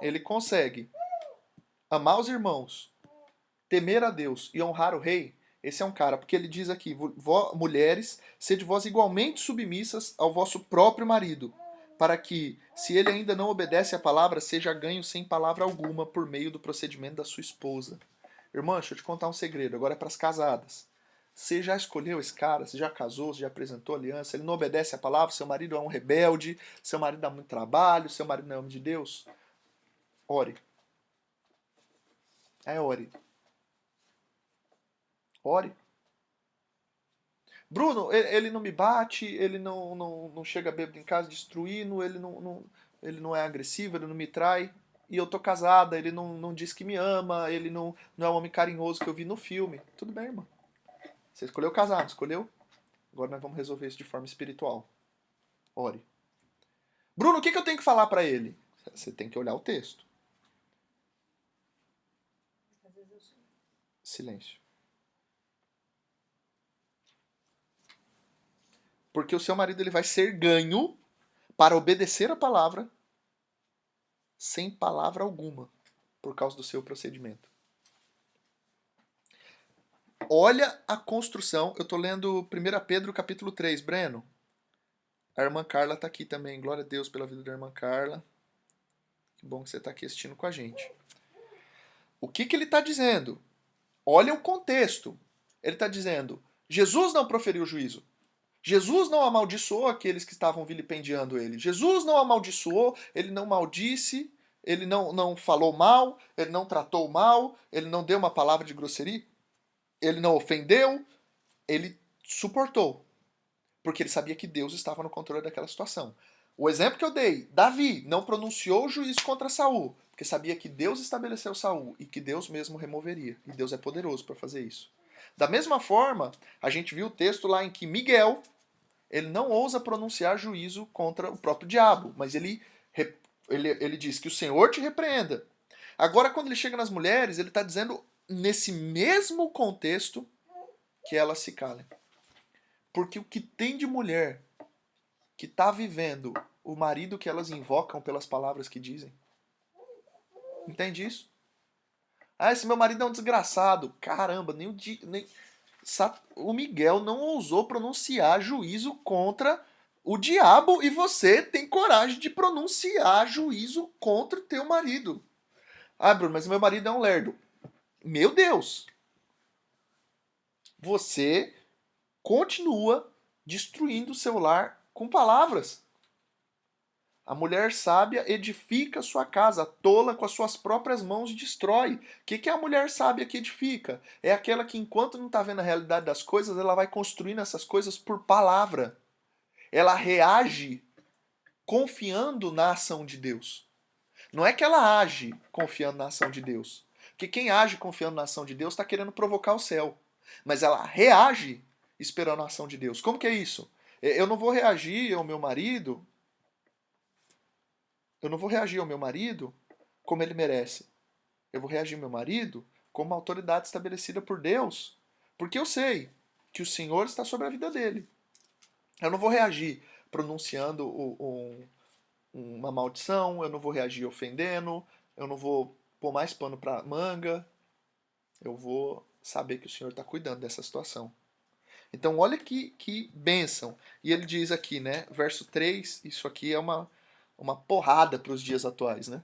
ele consegue amar os irmãos, temer a Deus e honrar o rei, esse é um cara, porque ele diz aqui, mulheres, sede vós igualmente submissas ao vosso próprio marido, para que, se ele ainda não obedece à palavra, seja ganho sem palavra alguma por meio do procedimento da sua esposa. Irmã, deixa eu te contar um segredo, agora é para as casadas. Você já escolheu esse cara, você já casou, você já apresentou aliança, ele não obedece à palavra, seu marido é um rebelde, seu marido dá muito trabalho, seu marido não é homem de Deus? Ore. Ore. Ore. Bruno, ele não me bate, ele não chega bêbado em casa destruindo, ele não é agressivo, ele não me trai. E eu tô casada, ele não diz que me ama, ele não é o homem carinhoso que eu vi no filme. Tudo bem, irmão. Você escolheu casar, não escolheu? Agora nós vamos resolver isso de forma espiritual. Ore. Bruno, o que eu tenho que falar pra ele? Você tem que olhar o texto. Silêncio. Porque o seu marido ele vai ser ganho para obedecer a palavra sem palavra alguma, por causa do seu procedimento. Olha a construção. Eu estou lendo 1 Pedro capítulo 3, Breno. A irmã Carla está aqui também. Glória a Deus pela vida da irmã Carla. Que bom que você está aqui assistindo com a gente. O que ele está dizendo? Olha o contexto. Ele está dizendo, Jesus não proferiu juízo. Jesus não amaldiçoou aqueles que estavam vilipendiando ele. Jesus não amaldiçoou, ele não maldisse, ele não falou mal, ele não tratou mal, ele não deu uma palavra de grosseria, ele não ofendeu, ele suportou. Porque ele sabia que Deus estava no controle daquela situação. O exemplo que eu dei, Davi não pronunciou o juízo contra Saul, porque sabia que Deus estabeleceu Saul e que Deus mesmo removeria. E Deus é poderoso para fazer isso. Da mesma forma, a gente viu o texto lá em que Miguel, ele não ousa pronunciar juízo contra o próprio diabo, mas ele diz que o Senhor te repreenda. Agora, quando ele chega nas mulheres, ele está dizendo, nesse mesmo contexto, que elas se calem. Porque o que tem de mulher que está vivendo o marido que elas invocam pelas palavras que dizem? Entende isso? Ah, esse meu marido é um desgraçado. Caramba, o Miguel não ousou pronunciar juízo contra o diabo e você tem coragem de pronunciar juízo contra o teu marido. Ah, Bruno, mas meu marido é um lerdo. Meu Deus! Você continua destruindo o seu lar com palavras. A mulher sábia edifica sua casa, a tola com as suas próprias mãos destrói. O que é a mulher sábia que edifica? É aquela que, enquanto não está vendo a realidade das coisas, ela vai construindo essas coisas por palavra. Ela reage confiando na ação de Deus. Não é que ela age confiando na ação de Deus. Porque quem age confiando na ação de Deus está querendo provocar o céu. Mas ela reage esperando a ação de Deus. Como que é isso? Eu não vou reagir ao meu marido. Eu não vou reagir ao meu marido como ele merece. Eu vou reagir ao meu marido como uma autoridade estabelecida por Deus. Porque eu sei que o Senhor está sobre a vida dele. Eu não vou reagir pronunciando uma maldição, eu não vou reagir ofendendo, eu não vou pôr mais pano para manga. Eu vou saber que o Senhor está cuidando dessa situação. Então, olha que bênção. E ele diz aqui, né, verso 3, isso aqui é uma porrada para os dias atuais, né?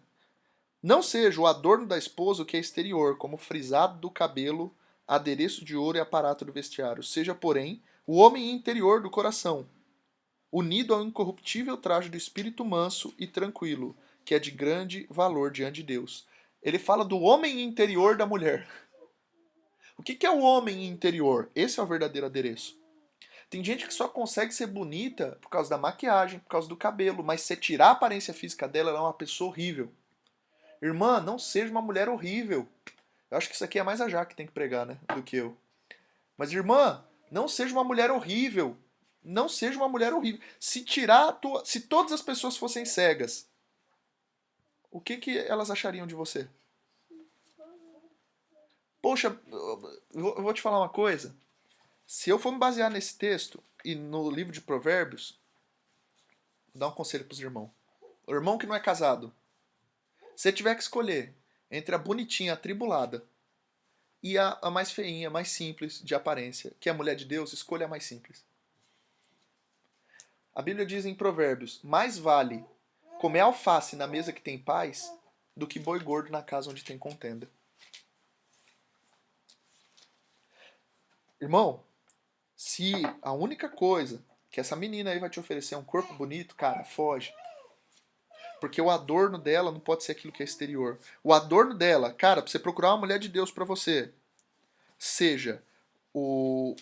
Não seja o adorno da esposa o que é exterior, como frisado do cabelo, adereço de ouro e aparato do vestiário. Seja, porém, o homem interior do coração, unido ao incorruptível traje do espírito manso e tranquilo, que é de grande valor diante de Deus. Ele fala do homem interior da mulher. O que é o homem interior? Esse é o verdadeiro adereço. Tem gente que só consegue ser bonita por causa da maquiagem, por causa do cabelo, mas se tirar a aparência física dela, ela é uma pessoa horrível. Irmã, não seja uma mulher horrível. Eu acho que isso aqui é mais a Jaque que tem que pregar, né? Do que eu. Mas, irmã, não seja uma mulher horrível. Não seja uma mulher horrível. Se todas as pessoas fossem cegas, o que elas achariam de você? Poxa, eu vou te falar uma coisa. Se eu for me basear nesse texto e no livro de Provérbios, vou dar um conselho para os irmãos. O irmão que não é casado, se tiver que escolher entre a bonitinha, atribulada, e a mais feinha, mais simples de aparência, que é a mulher de Deus, escolha a mais simples. A Bíblia diz em Provérbios, mais vale comer alface na mesa que tem paz do que boi gordo na casa onde tem contenda. Irmão, se a única coisa que essa menina aí vai te oferecer é um corpo bonito, cara, foge. Porque o adorno dela não pode ser aquilo que é exterior. O adorno dela, cara, pra você procurar uma mulher de Deus pra você, seja o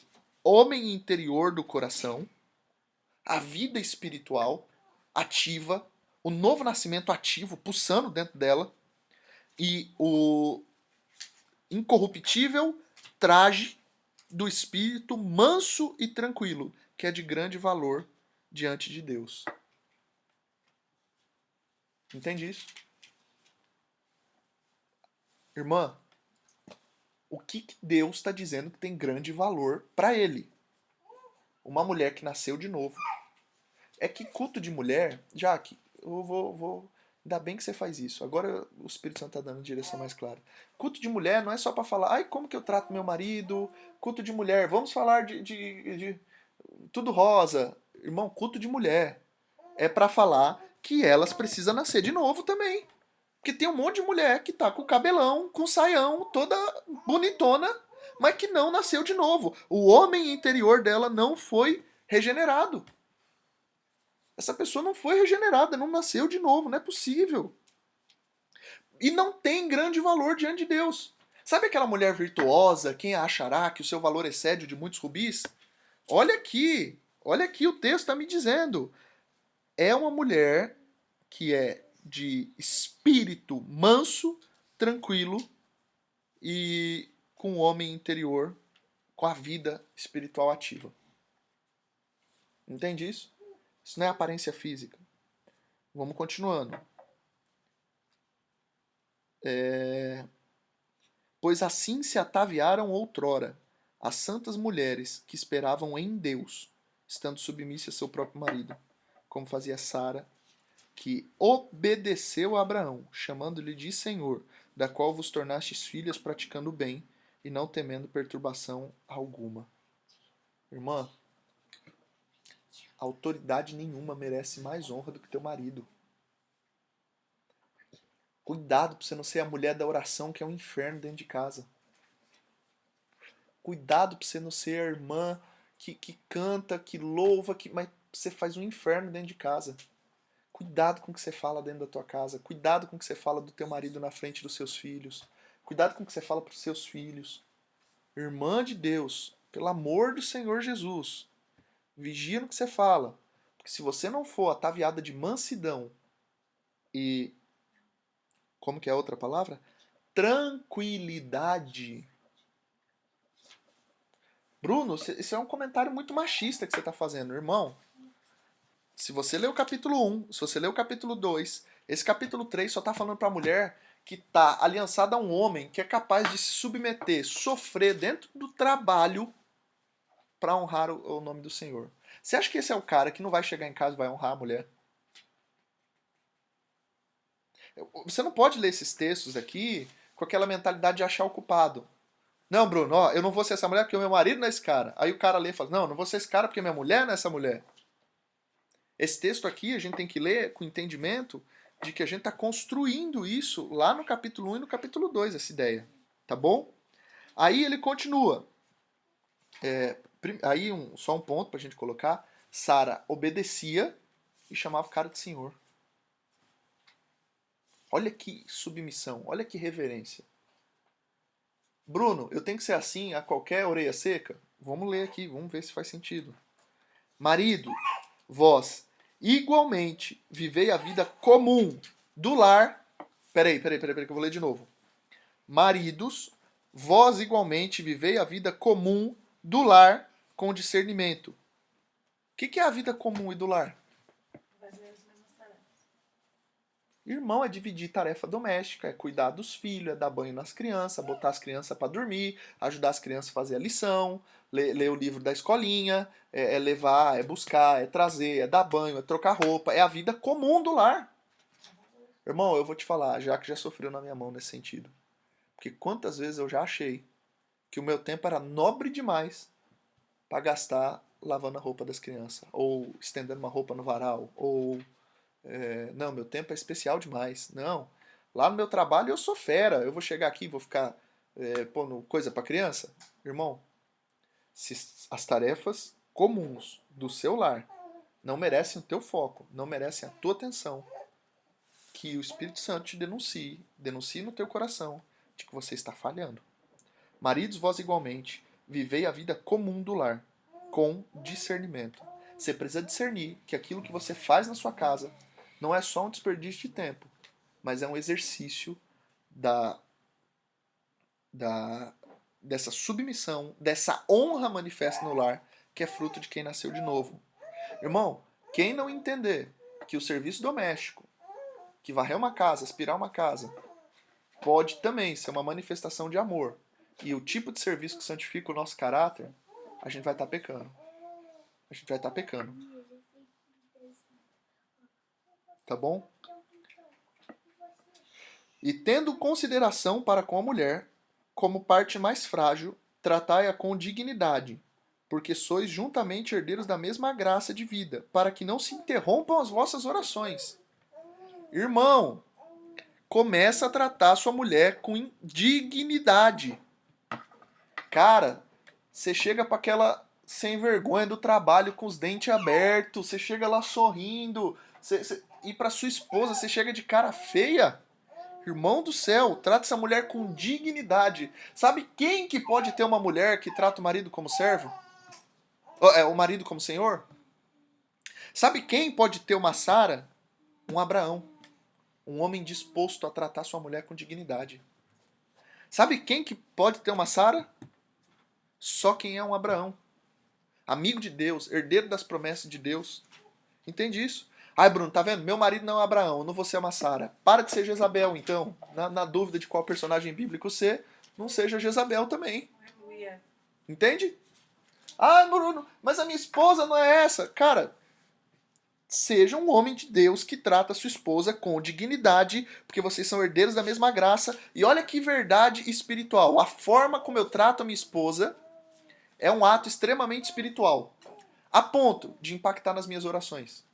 homem interior do coração, a vida espiritual ativa, o novo nascimento ativo, pulsando dentro dela, e o incorruptível traje do espírito manso e tranquilo, que é de grande valor diante de Deus. Entende isso? Irmã, o que Deus está dizendo que tem grande valor para ele? Uma mulher que nasceu de novo. É que culto de mulher, Jaque, eu vou. Ainda bem que você faz isso. Agora o Espírito Santo está dando direção mais clara. Culto de mulher não é só para falar, ai, como que eu trato meu marido? Culto de mulher, vamos falar de tudo rosa. Irmão, culto de mulher é para falar que elas precisam nascer de novo também. Porque tem um monte de mulher que tá com cabelão, com saião, toda bonitona, mas que não nasceu de novo. O homem interior dela não foi regenerado. Essa pessoa não foi regenerada, não nasceu de novo, não é possível. E não tem grande valor diante de Deus. Sabe aquela mulher virtuosa, quem a achará que o seu valor excede o de muitos rubis? Olha aqui, o texto está me dizendo. É uma mulher que é de espírito manso, tranquilo e com o homem interior, com a vida espiritual ativa. Entende isso? Isso não é aparência física. Vamos continuando. Pois assim se ataviaram outrora as santas mulheres que esperavam em Deus, estando submissas a seu próprio marido, como fazia Sara, que obedeceu a Abraão, chamando-lhe de Senhor, da qual vos tornastes filhas praticando o bem e não temendo perturbação alguma. Irmã, autoridade nenhuma merece mais honra do que teu marido. Cuidado para você não ser a mulher da oração, que é um inferno dentro de casa. Cuidado para você não ser a irmã que canta, que louva, mas você faz um inferno dentro de casa. Cuidado com o que você fala dentro da tua casa. Cuidado com o que você fala do teu marido na frente dos seus filhos. Cuidado com o que você fala para os seus filhos. Irmã de Deus, pelo amor do Senhor Jesus, vigia no que você fala. Porque se você não for ataviada de mansidão e... como que é a outra palavra? Tranquilidade. Bruno, isso é um comentário muito machista que você está fazendo, irmão. Se você ler o capítulo 1, se você ler o capítulo 2, esse capítulo 3 só está falando para a mulher que está aliançada a um homem que é capaz de se submeter, sofrer dentro do trabalho para honrar o nome do Senhor. Você acha que esse é o cara que não vai chegar em casa e vai honrar a mulher? Você não pode ler esses textos aqui com aquela mentalidade de achar o culpado. Não, Bruno, ó, eu não vou ser essa mulher porque o meu marido não é esse cara. Aí o cara lê e fala, não, eu não vou ser esse cara porque minha mulher não é essa mulher. Esse texto aqui a gente tem que ler com entendimento de que a gente está construindo isso lá no capítulo 1 e no capítulo 2, essa ideia. Tá bom? Aí ele continua. Aí só um ponto para a gente colocar. Sara obedecia e chamava o cara de senhor. Olha que submissão, olha que reverência. Bruno, eu tenho que ser assim a qualquer orelha seca? Vamos ler aqui, vamos ver se faz sentido. Marido, vós igualmente vivei a vida comum do lar. Peraí, que eu vou ler de novo. Maridos, vós igualmente vivei a vida comum do lar com discernimento. O que é a vida comum e do lar? Irmão, é dividir tarefa doméstica, é cuidar dos filhos, é dar banho nas crianças, botar as crianças para dormir, ajudar as crianças a fazer a lição, ler o livro da escolinha, é levar, é buscar, é trazer, é dar banho, é trocar roupa, é a vida comum do lar. Irmão, eu vou te falar, já que já sofreu na minha mão nesse sentido. Porque quantas vezes eu já achei que o meu tempo era nobre demais para gastar lavando a roupa das crianças, ou estendendo uma roupa no varal, ou não, meu tempo é especial demais. Não, lá no meu trabalho eu sou fera. Eu vou chegar aqui e vou ficar pondo coisa para criança? Irmão, se as tarefas comuns do seu lar não merecem o teu foco, não merecem a tua atenção, que o Espírito Santo te denuncie no teu coração de que você está falhando. Maridos, vós igualmente, vivei a vida comum do lar, com discernimento. Você precisa discernir que aquilo que você faz na sua casa não é só um desperdício de tempo, mas é um exercício dessa submissão, dessa honra manifesta no lar, que é fruto de quem nasceu de novo. Irmão, quem não entender que o serviço doméstico, que varrer uma casa, aspirar uma casa, pode também ser uma manifestação de amor, e o tipo de serviço que santifica o nosso caráter, a gente vai estar pecando. A gente vai estar pecando. Tá bom? E tendo consideração para com a mulher, como parte mais frágil, tratai-a com dignidade, porque sois juntamente herdeiros da mesma graça de vida, para que não se interrompam as vossas orações. Irmão, começa a tratar a sua mulher com dignidade. Cara, você chega para aquela sem vergonha do trabalho com os dentes abertos, você chega lá sorrindo, e para sua esposa você chega de cara feia. Irmão do céu, trata essa mulher com dignidade. Sabe quem que pode ter uma mulher que trata o marido como servo? O marido como senhor? Sabe quem pode ter uma Sara? Um Abraão. Um homem disposto a tratar sua mulher com dignidade. Sabe quem que pode ter uma Sara? Só quem é um Abraão. Amigo de Deus, herdeiro das promessas de Deus. Entende isso? Ai, Bruno, tá vendo? Meu marido não é um Abraão, eu não vou ser uma Sara. Para de ser Jezabel, então. Na dúvida de qual personagem bíblico ser, não seja Jezabel também. Entende? Ah, Bruno, mas a minha esposa não é essa. Cara, seja um homem de Deus que trata a sua esposa com dignidade, porque vocês são herdeiros da mesma graça. E olha que verdade espiritual. A forma como eu trato a minha esposa é um ato extremamente espiritual, a ponto de impactar nas minhas orações.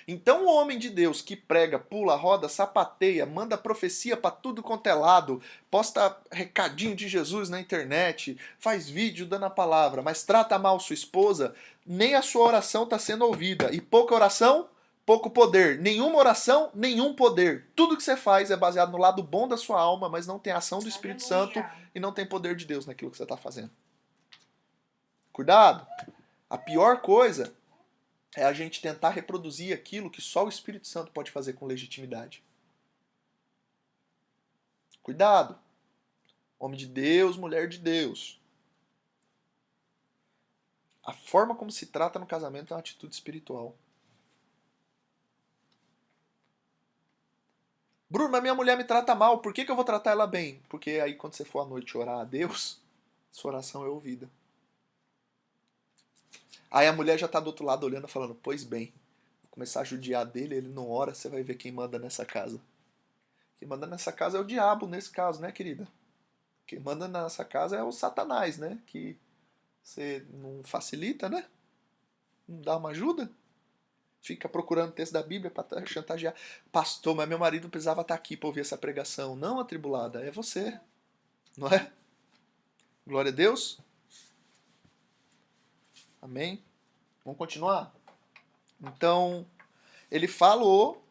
Então o homem de Deus que prega, pula, roda, sapateia, manda profecia para tudo quanto é lado, posta recadinho de Jesus na internet, faz vídeo dando a palavra, mas trata mal sua esposa, nem a sua oração está sendo ouvida. E pouca oração, pouco poder. Nenhuma oração, nenhum poder. Tudo que você faz é baseado no lado bom da sua alma, mas não tem ação do Espírito Santo e não tem poder de Deus naquilo que você está fazendo. Cuidado! A pior coisa é a gente tentar reproduzir aquilo que só o Espírito Santo pode fazer com legitimidade. Cuidado! Homem de Deus, mulher de Deus. A forma como se trata no casamento é uma atitude espiritual. Bruno, mas minha mulher me trata mal, por que eu vou tratar ela bem? Porque aí quando você for à noite orar a Deus, sua oração é ouvida. Aí a mulher já tá do outro lado olhando, falando, pois bem, vou começar a judiar dele, ele não ora, você vai ver quem manda nessa casa. Quem manda nessa casa é o diabo, nesse caso, né, querida? Quem manda nessa casa é o Satanás, né? Que você não facilita, né? Não dá uma ajuda. Fica procurando texto da Bíblia para chantagear. Pastor, mas meu marido precisava estar aqui para ouvir essa pregação. Não, atribulada, é você. Não é? Glória a Deus. Amém? Vamos continuar? Então, ele falou,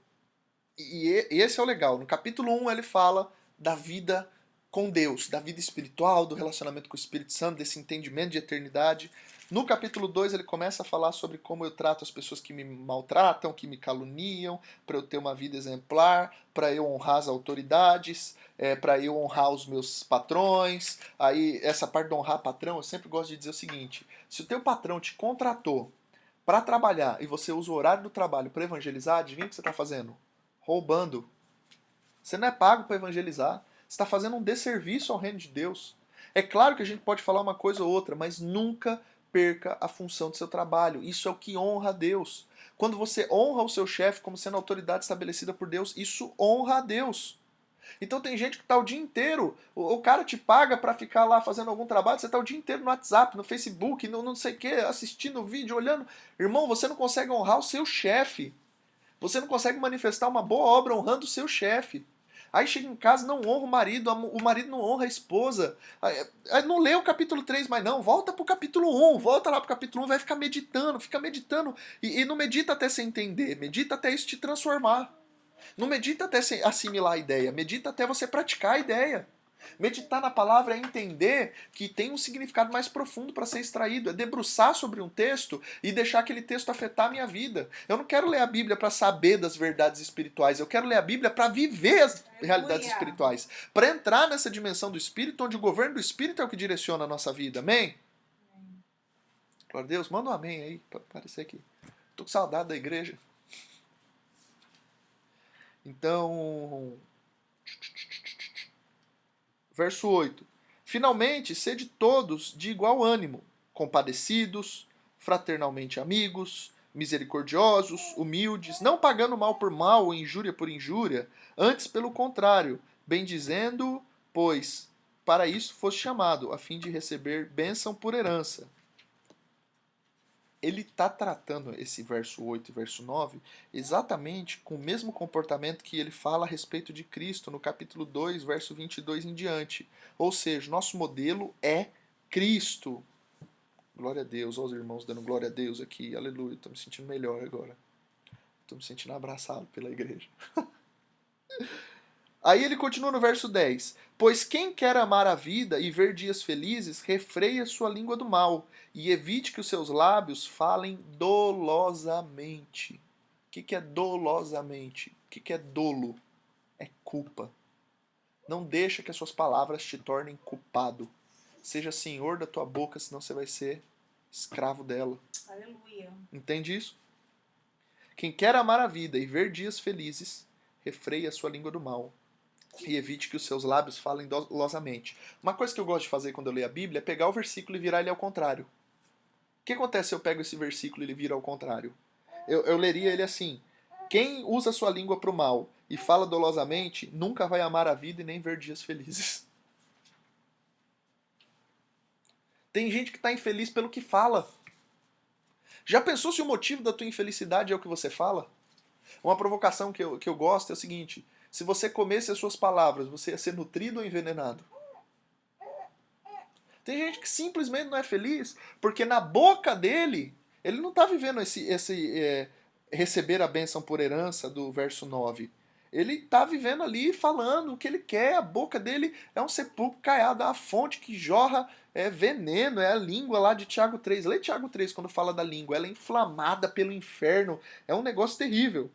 e esse é o legal, no capítulo 1 ele fala da vida com Deus, da vida espiritual, do relacionamento com o Espírito Santo, desse entendimento de eternidade. No capítulo 2 ele começa a falar sobre como eu trato as pessoas que me maltratam, que me caluniam, para eu ter uma vida exemplar, para eu honrar as autoridades, para eu honrar os meus patrões. Aí essa parte de honrar patrão, eu sempre gosto de dizer o seguinte, se o teu patrão te contratou para trabalhar e você usa o horário do trabalho para evangelizar, adivinha o que você está fazendo? Roubando. Você não é pago para evangelizar. Você está fazendo um desserviço ao reino de Deus. É claro que a gente pode falar uma coisa ou outra, mas nunca perca a função do seu trabalho. Isso é o que honra a Deus. Quando você honra o seu chefe como sendo autoridade estabelecida por Deus, isso honra a Deus. Então tem gente que está o dia inteiro, o cara te paga para ficar lá fazendo algum trabalho, você está o dia inteiro no WhatsApp, no Facebook, no não sei o que, assistindo o vídeo, olhando. Irmão, você não consegue honrar o seu chefe. Você não consegue manifestar uma boa obra honrando o seu chefe. Aí chega em casa, não honra o marido não honra a esposa. Aí não lê o capítulo 3, mas não, volta pro capítulo 1, volta lá pro capítulo 1, vai fica meditando, e não medita até você entender, medita até isso te transformar. Não medita até assimilar a ideia, medita até você praticar a ideia. Meditar na palavra é entender que tem um significado mais profundo para ser extraído, é debruçar sobre um texto e deixar aquele texto afetar a minha vida. Eu não quero ler a Bíblia para saber das verdades espirituais, eu quero ler a Bíblia para viver as realidades espirituais, para entrar nessa dimensão do Espírito, onde o governo do Espírito é o que direciona a nossa vida. Amém? Glória a Deus, manda um amém aí, para aparecer aqui. Tô com saudade da igreja. Então, verso 8. Finalmente, sede todos de igual ânimo, compadecidos, fraternalmente amigos, misericordiosos, humildes, não pagando mal por mal ou injúria por injúria, antes pelo contrário, bendizendo, pois para isso foste chamado, a fim de receber bênção por herança. Ele está tratando esse verso 8 e verso 9 exatamente com o mesmo comportamento que ele fala a respeito de Cristo no capítulo 2, verso 22 em diante. Ou seja, nosso modelo é Cristo. Glória a Deus, olha os irmãos dando glória a Deus aqui, aleluia, estou me sentindo melhor agora. Estou me sentindo abraçado pela igreja. Aí ele continua no verso 10. Pois quem quer amar a vida e ver dias felizes, refreia sua língua do mal e evite que os seus lábios falem dolosamente. O que é dolosamente? O que é dolo? É culpa. Não deixa que as suas palavras te tornem culpado. Seja senhor da tua boca, senão você vai ser escravo dela.
Aleluia.
Entende isso? Quem quer amar a vida e ver dias felizes, refreia sua língua do mal e evite que os seus lábios falem dolosamente. Uma coisa que eu gosto de fazer quando eu leio a Bíblia é pegar o versículo e virar ele ao contrário. O que acontece se eu pego esse versículo e ele vira ao contrário? Eu leria ele assim: quem usa sua língua para o mal e fala dolosamente, nunca vai amar a vida e nem ver dias felizes. Tem gente que está infeliz pelo que fala. Já pensou se o motivo da tua infelicidade é o que você fala? Uma provocação que eu gosto é o seguinte: se você comesse as suas palavras, você ia ser nutrido ou envenenado? Tem gente que simplesmente não é feliz porque na boca dele, ele não está vivendo receber a bênção por herança do verso 9. Ele está vivendo ali falando o que ele quer, a boca dele é um sepulcro caiado, é uma fonte que jorra veneno, é a língua lá de Tiago 3. Lê Tiago 3 quando fala da língua, ela é inflamada pelo inferno, é um negócio terrível.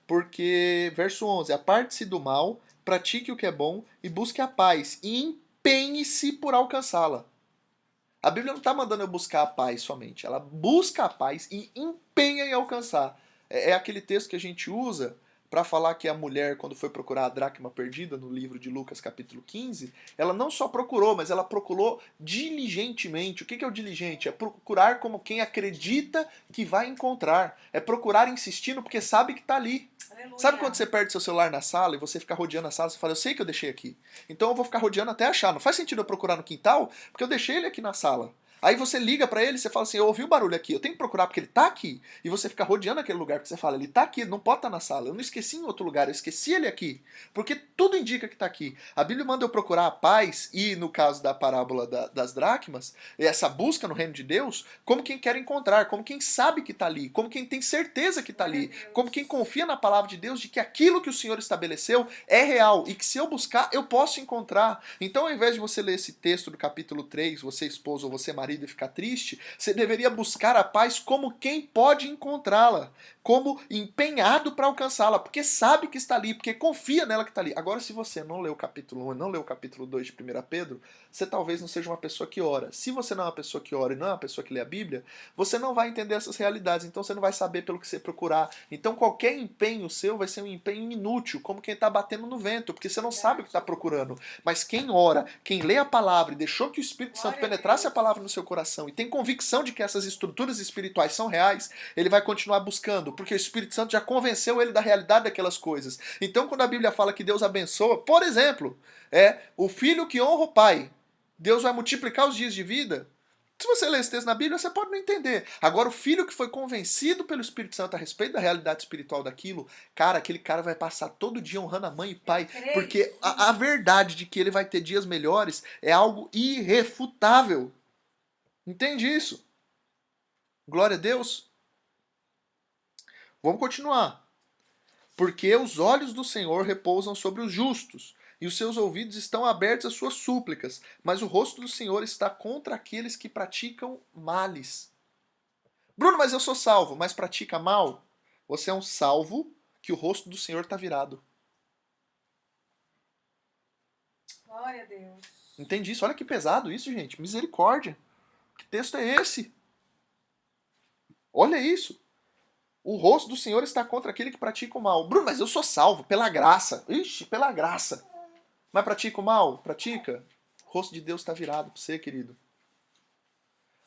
Porque, verso 11, aparte-se do mal, pratique o que é bom e busque a paz e empenhe-se por alcançá-la. A Bíblia não está mandando eu buscar a paz somente, ela busca a paz e empenha em alcançar. É aquele texto que a gente usa para falar que a mulher, quando foi procurar a dracma perdida no livro de Lucas capítulo 15, ela não só procurou, mas ela procurou diligentemente. O que é o diligente? É procurar como quem acredita que vai encontrar. É procurar insistindo porque sabe que está ali.
Aleluia.
Sabe quando você perde seu celular na sala e você fica rodeando a sala, você fala, eu sei que eu deixei aqui. Então eu vou ficar rodeando até achar. Não faz sentido eu procurar no quintal, porque eu deixei ele aqui na sala. Aí você liga pra ele e você fala assim, eu ouvi o barulho aqui, eu tenho que procurar porque ele tá aqui. E você fica rodeando aquele lugar porque você fala, ele tá aqui, ele não pode estar na sala. Eu não esqueci em outro lugar, eu esqueci ele aqui. Porque tudo indica que tá aqui. A Bíblia manda eu procurar a paz e, no caso da parábola das dracmas, essa busca no reino de Deus, como quem quer encontrar, como quem sabe que tá ali, como quem tem certeza que tá ali, como quem confia na palavra de Deus de que aquilo que o Senhor estabeleceu é real e que se eu buscar, eu posso encontrar. Então, ao invés de você ler esse texto do capítulo 3, você esposo ou você marido, e ficar triste, você deveria buscar a paz como quem pode encontrá-la, como empenhado para alcançá-la, porque sabe que está ali, porque confia nela que está ali. Agora, se você não leu o capítulo 1 e não leu o capítulo 2 de 1 Pedro, você talvez não seja uma pessoa que ora. Se você não é uma pessoa que ora e não é uma pessoa que lê a Bíblia, você não vai entender essas realidades, então você não vai saber pelo que você procurar. Então qualquer empenho seu vai ser um empenho inútil, como quem está batendo no vento, porque você não sabe o que está procurando. Mas quem ora, quem lê a palavra e deixou que o Espírito Santo penetrasse a palavra no seu coração e tem convicção de que essas estruturas espirituais são reais, ele vai continuar buscando, porque o Espírito Santo já convenceu ele da realidade daquelas coisas. Então, quando a Bíblia fala que Deus abençoa, por exemplo, o filho que honra o pai, Deus vai multiplicar os dias de vida. Se você ler esse texto na Bíblia, você pode não entender. Agora, o filho que foi convencido pelo Espírito Santo a respeito da realidade espiritual daquilo, cara, aquele cara vai passar todo dia honrando a mãe e pai, porque a verdade de que ele vai ter dias melhores é algo irrefutável. Entende isso? Glória a Deus. Vamos continuar. Porque os olhos do Senhor repousam sobre os justos, e os seus ouvidos estão abertos às suas súplicas, mas o rosto do Senhor está contra aqueles que praticam males. Bruno, mas eu sou salvo, mas pratica mal? Você é um salvo que o rosto do Senhor está virado.
Glória a Deus.
Entende isso? Olha que pesado isso, gente. Misericórdia. Que texto é esse? Olha isso. O rosto do Senhor está contra aquele que pratica o mal. Bruno, mas eu sou salvo pela graça. Ixi, pela graça. Mas pratica o mal? Pratica? O rosto de Deus está virado para você, querido.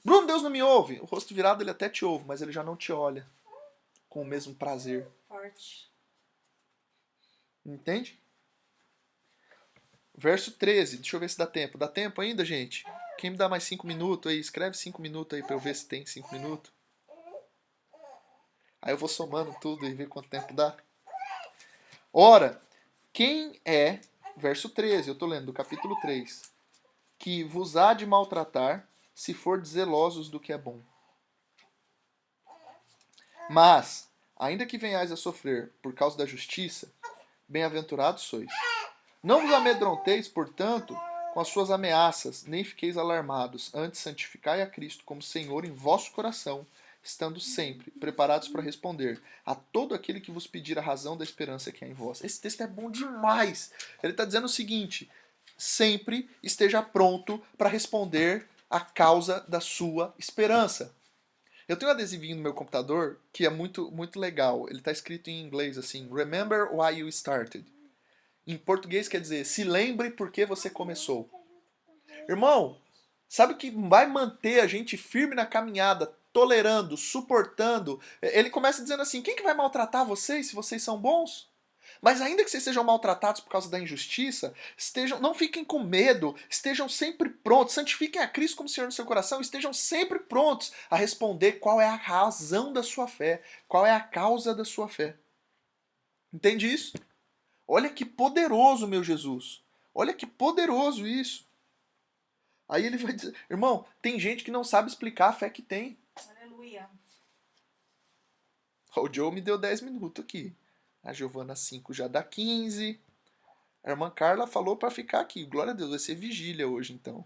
Bruno, Deus não me ouve. O rosto virado ele até te ouve, mas ele já não te olha com o mesmo prazer.
Forte.
Entende? Verso 13. Deixa eu ver se dá tempo. Dá tempo ainda, gente? Quem me dá mais 5 minutos aí? Escreve 5 minutos aí para eu ver se tem 5 minutos. Aí eu vou somando tudo e ver quanto tempo dá. Ora, quem é, verso 13, eu estou lendo do capítulo 3, que vos há de maltratar se for zelosos do que é bom. Mas, ainda que venhais a sofrer por causa da justiça, bem-aventurados sois. Não vos amedronteis, portanto, com as suas ameaças, nem fiqueis alarmados. Antes, santificai a Cristo como Senhor em vosso coração, estando sempre preparados para responder a todo aquele que vos pedir a razão da esperança que há em vós. Esse texto é bom demais. Ele está dizendo o seguinte: sempre esteja pronto para responder a causa da sua esperança. Eu tenho um adesivinho no meu computador que é muito, muito legal. Ele está escrito em inglês assim: Remember why you started. Em português quer dizer, se lembre por que você começou. Irmão, sabe o que vai manter a gente firme na caminhada, tolerando, suportando? Ele começa dizendo assim, quem que vai maltratar vocês se vocês são bons? Mas ainda que vocês sejam maltratados por causa da injustiça, não fiquem com medo, estejam sempre prontos, santifiquem a Cristo como Senhor no seu coração, estejam sempre prontos a responder qual é a razão da sua fé, qual é a causa da sua fé. Entende isso? Olha que poderoso, meu Jesus. Olha que poderoso isso. Aí ele vai dizer, irmão, tem gente que não sabe explicar a fé que tem.
Aleluia.
O Joe me deu 10 minutos aqui. A Giovana 5 já dá 15. A irmã Carla falou para ficar aqui. Glória a Deus, vai ser vigília hoje então.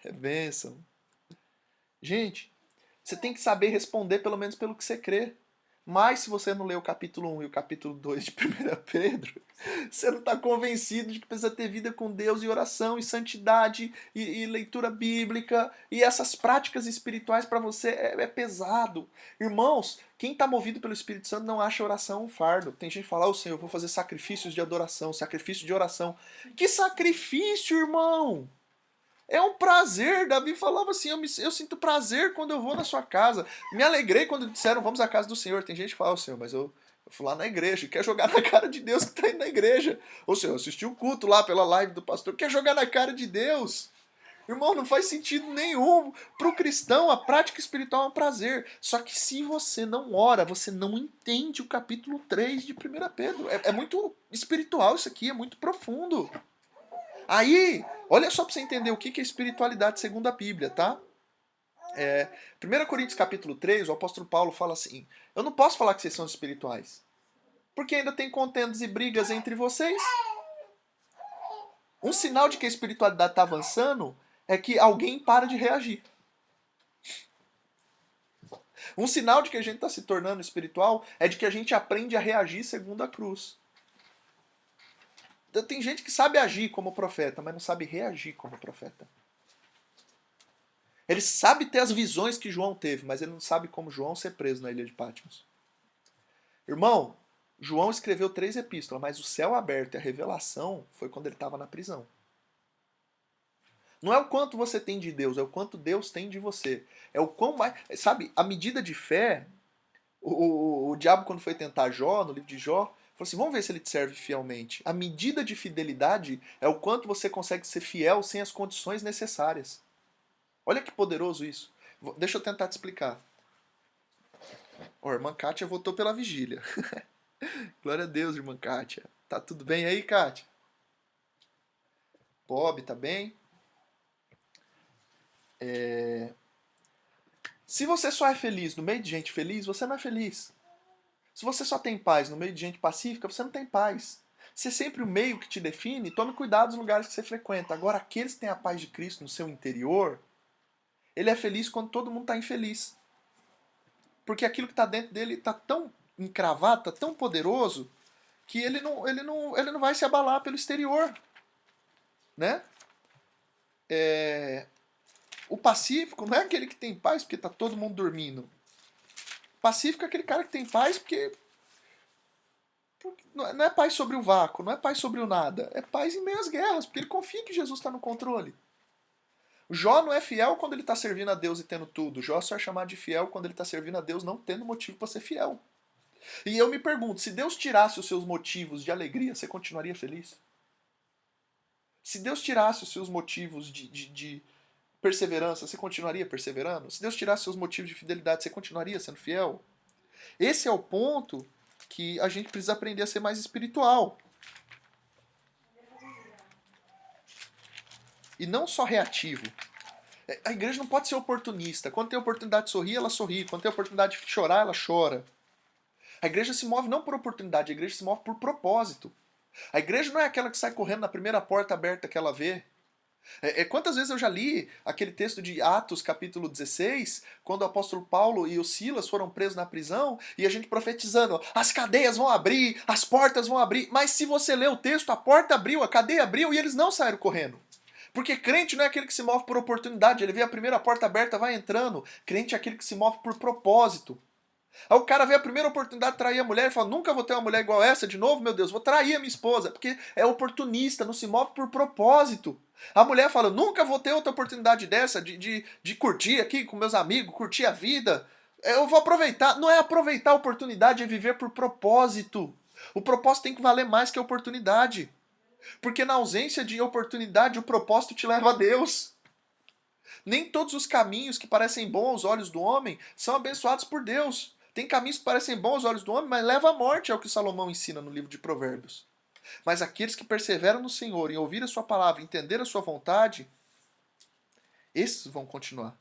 É bênção. Gente, você tem que saber responder pelo menos pelo que você crê. Mas se você não lê o capítulo 1 e o capítulo 2 de 1 Pedro, você não está convencido de que precisa ter vida com Deus e oração e santidade e leitura bíblica e essas práticas espirituais para você é pesado. Irmãos, quem está movido pelo Espírito Santo não acha oração um fardo. Tem gente que fala, Senhor, eu vou fazer sacrifícios de adoração, sacrifício de oração. Que sacrifício, irmão! É um prazer. Davi falava assim, eu sinto prazer quando eu vou na sua casa. Me alegrei quando disseram, vamos à casa do Senhor. Tem gente que fala, Senhor, mas eu fui lá na igreja. Quer jogar na cara de Deus que está indo na igreja. Ou Senhor, eu assisti o culto lá pela live do pastor. Quer jogar na cara de Deus. Irmão, não faz sentido nenhum. Para o cristão, a prática espiritual é um prazer. Só que se você não ora, você não entende o capítulo 3 de 1 Pedro. É muito espiritual isso aqui, é muito profundo. Aí, olha só para você entender o que é espiritualidade segundo a Bíblia, tá? 1 Coríntios capítulo 3, o apóstolo Paulo fala assim, eu não posso falar que vocês são espirituais, porque ainda tem contendas e brigas entre vocês. Um sinal de que a espiritualidade está avançando é que alguém para de reagir. Um sinal de que a gente está se tornando espiritual é de que a gente aprende a reagir segundo a cruz. Tem gente que sabe agir como profeta, mas não sabe reagir como profeta. Ele sabe ter as visões que João teve, mas ele não sabe como João ser preso na ilha de Patmos. Irmão, João escreveu 3 epístolas, mas o céu aberto e a revelação foi quando ele estava na prisão. Não é o quanto você tem de Deus, é o quanto Deus tem de você. É o quão mais... Sabe, a medida de fé, o diabo quando foi tentar Jó, no livro de Jó, falou assim, vamos ver se ele te serve fielmente. A medida de fidelidade é o quanto você consegue ser fiel sem as condições necessárias. Olha que poderoso isso. Deixa eu tentar te explicar. Ó, irmã Kátia votou pela vigília. Glória a Deus, irmã Kátia. Tá tudo bem aí, Kátia? Bob, tá bem? Se você só é feliz no meio de gente feliz, você não é feliz. Se você só tem paz no meio de gente pacífica, você não tem paz. Se é sempre o meio que te define, tome cuidado dos lugares que você frequenta. Agora, aqueles que têm a paz de Cristo no seu interior, ele é feliz quando todo mundo está infeliz. Porque aquilo que está dentro dele está tão encravado, está tão poderoso, que ele não vai se abalar pelo exterior. Né? O pacífico não é aquele que tem paz porque está todo mundo dormindo. Pacífico é aquele cara que tem paz porque não é paz sobre o vácuo, não é paz sobre o nada. É paz em meio às guerras, porque ele confia que Jesus está no controle. Jó não é fiel quando ele está servindo a Deus e tendo tudo. Jó só é chamado de fiel quando ele está servindo a Deus não tendo motivo para ser fiel. E eu me pergunto, se Deus tirasse os seus motivos de alegria, você continuaria feliz? Se Deus tirasse os seus motivos de perseverança, você continuaria perseverando? Se Deus tirasse seus motivos de fidelidade, você continuaria sendo fiel? Esse é o ponto que a gente precisa aprender a ser mais espiritual. E não só reativo. A igreja não pode ser oportunista. Quando tem oportunidade de sorrir, ela sorri. Quando tem oportunidade de chorar, ela chora. A igreja se move não por oportunidade, a igreja se move por propósito. A igreja não é aquela que sai correndo na primeira porta aberta que ela vê. Quantas vezes eu já li aquele texto de Atos, capítulo 16, quando o apóstolo Paulo e o Silas foram presos na prisão, e a gente profetizando, as cadeias vão abrir, as portas vão abrir. Mas se você ler o texto, a porta abriu, a cadeia abriu, e eles não saíram correndo. Porque crente não é aquele que se move por oportunidade, ele vê a primeira porta aberta, vai entrando. Crente é aquele que se move por propósito. Aí o cara vê a primeira oportunidade de trair a mulher e fala, nunca vou ter uma mulher igual essa de novo, meu Deus, vou trair a minha esposa. Porque é oportunista, não se move por propósito. A mulher fala, nunca vou ter outra oportunidade dessa, de curtir aqui com meus amigos, curtir a vida. Eu vou aproveitar. Não é aproveitar a oportunidade, é viver por propósito. O propósito tem que valer mais que a oportunidade. Porque na ausência de oportunidade, o propósito te leva a Deus. Nem todos os caminhos que parecem bons aos olhos do homem são abençoados por Deus. Tem caminhos que parecem bons aos olhos do homem, mas levam à morte, é o que Salomão ensina no livro de Provérbios. Mas aqueles que perseveram no Senhor, em ouvir a sua palavra, entender a sua vontade, esses vão continuar.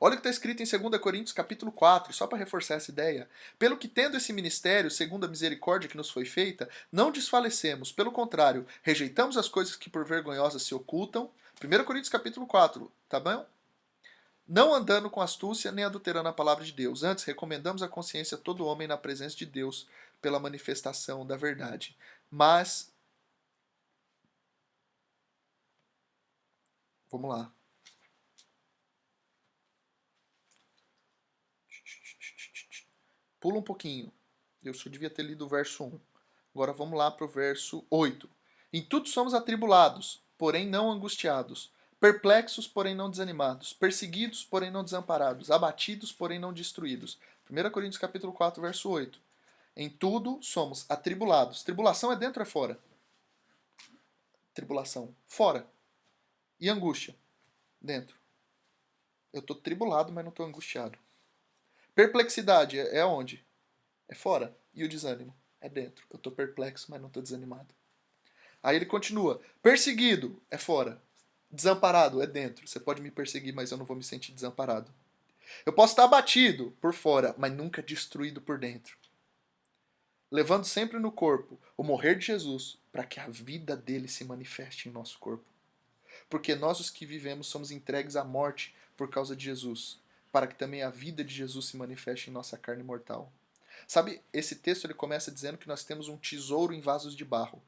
Olha o que está escrito em 2 Coríntios capítulo 4, só para reforçar essa ideia. Pelo que tendo esse ministério, segundo a misericórdia que nos foi feita, não desfalecemos, pelo contrário, rejeitamos as coisas que por vergonhosas se ocultam. 1 Coríntios capítulo 4, tá bom? Não andando com astúcia nem adulterando a palavra de Deus. Antes, recomendamos a consciência a todo homem na presença de Deus pela manifestação da verdade. Mas, vamos lá. Pula um pouquinho. Eu só devia ter lido o verso 1. Agora vamos lá para o verso 8. Em tudo somos atribulados, porém não angustiados. Perplexos, porém não desanimados. Perseguidos, porém não desamparados. Abatidos, porém não destruídos. 1 Coríntios capítulo 4, verso 8. Em tudo somos atribulados. Tribulação é dentro ou é fora? Tribulação. Fora. E angústia? Dentro. Eu estou tribulado, mas não estou angustiado. Perplexidade é onde? É fora. E o desânimo? É dentro. Eu estou perplexo, mas não estou desanimado. Aí ele continua. Perseguido é fora. Desamparado é dentro. Você pode me perseguir, mas eu não vou me sentir desamparado. Eu posso estar abatido por fora, mas nunca destruído por dentro. Levando sempre no corpo o morrer de Jesus, para que a vida dele se manifeste em nosso corpo. Porque nós, os que vivemos, somos entregues à morte por causa de Jesus, para que também a vida de Jesus se manifeste em nossa carne mortal. Sabe, esse texto ele começa dizendo que nós temos um tesouro em vasos de barro.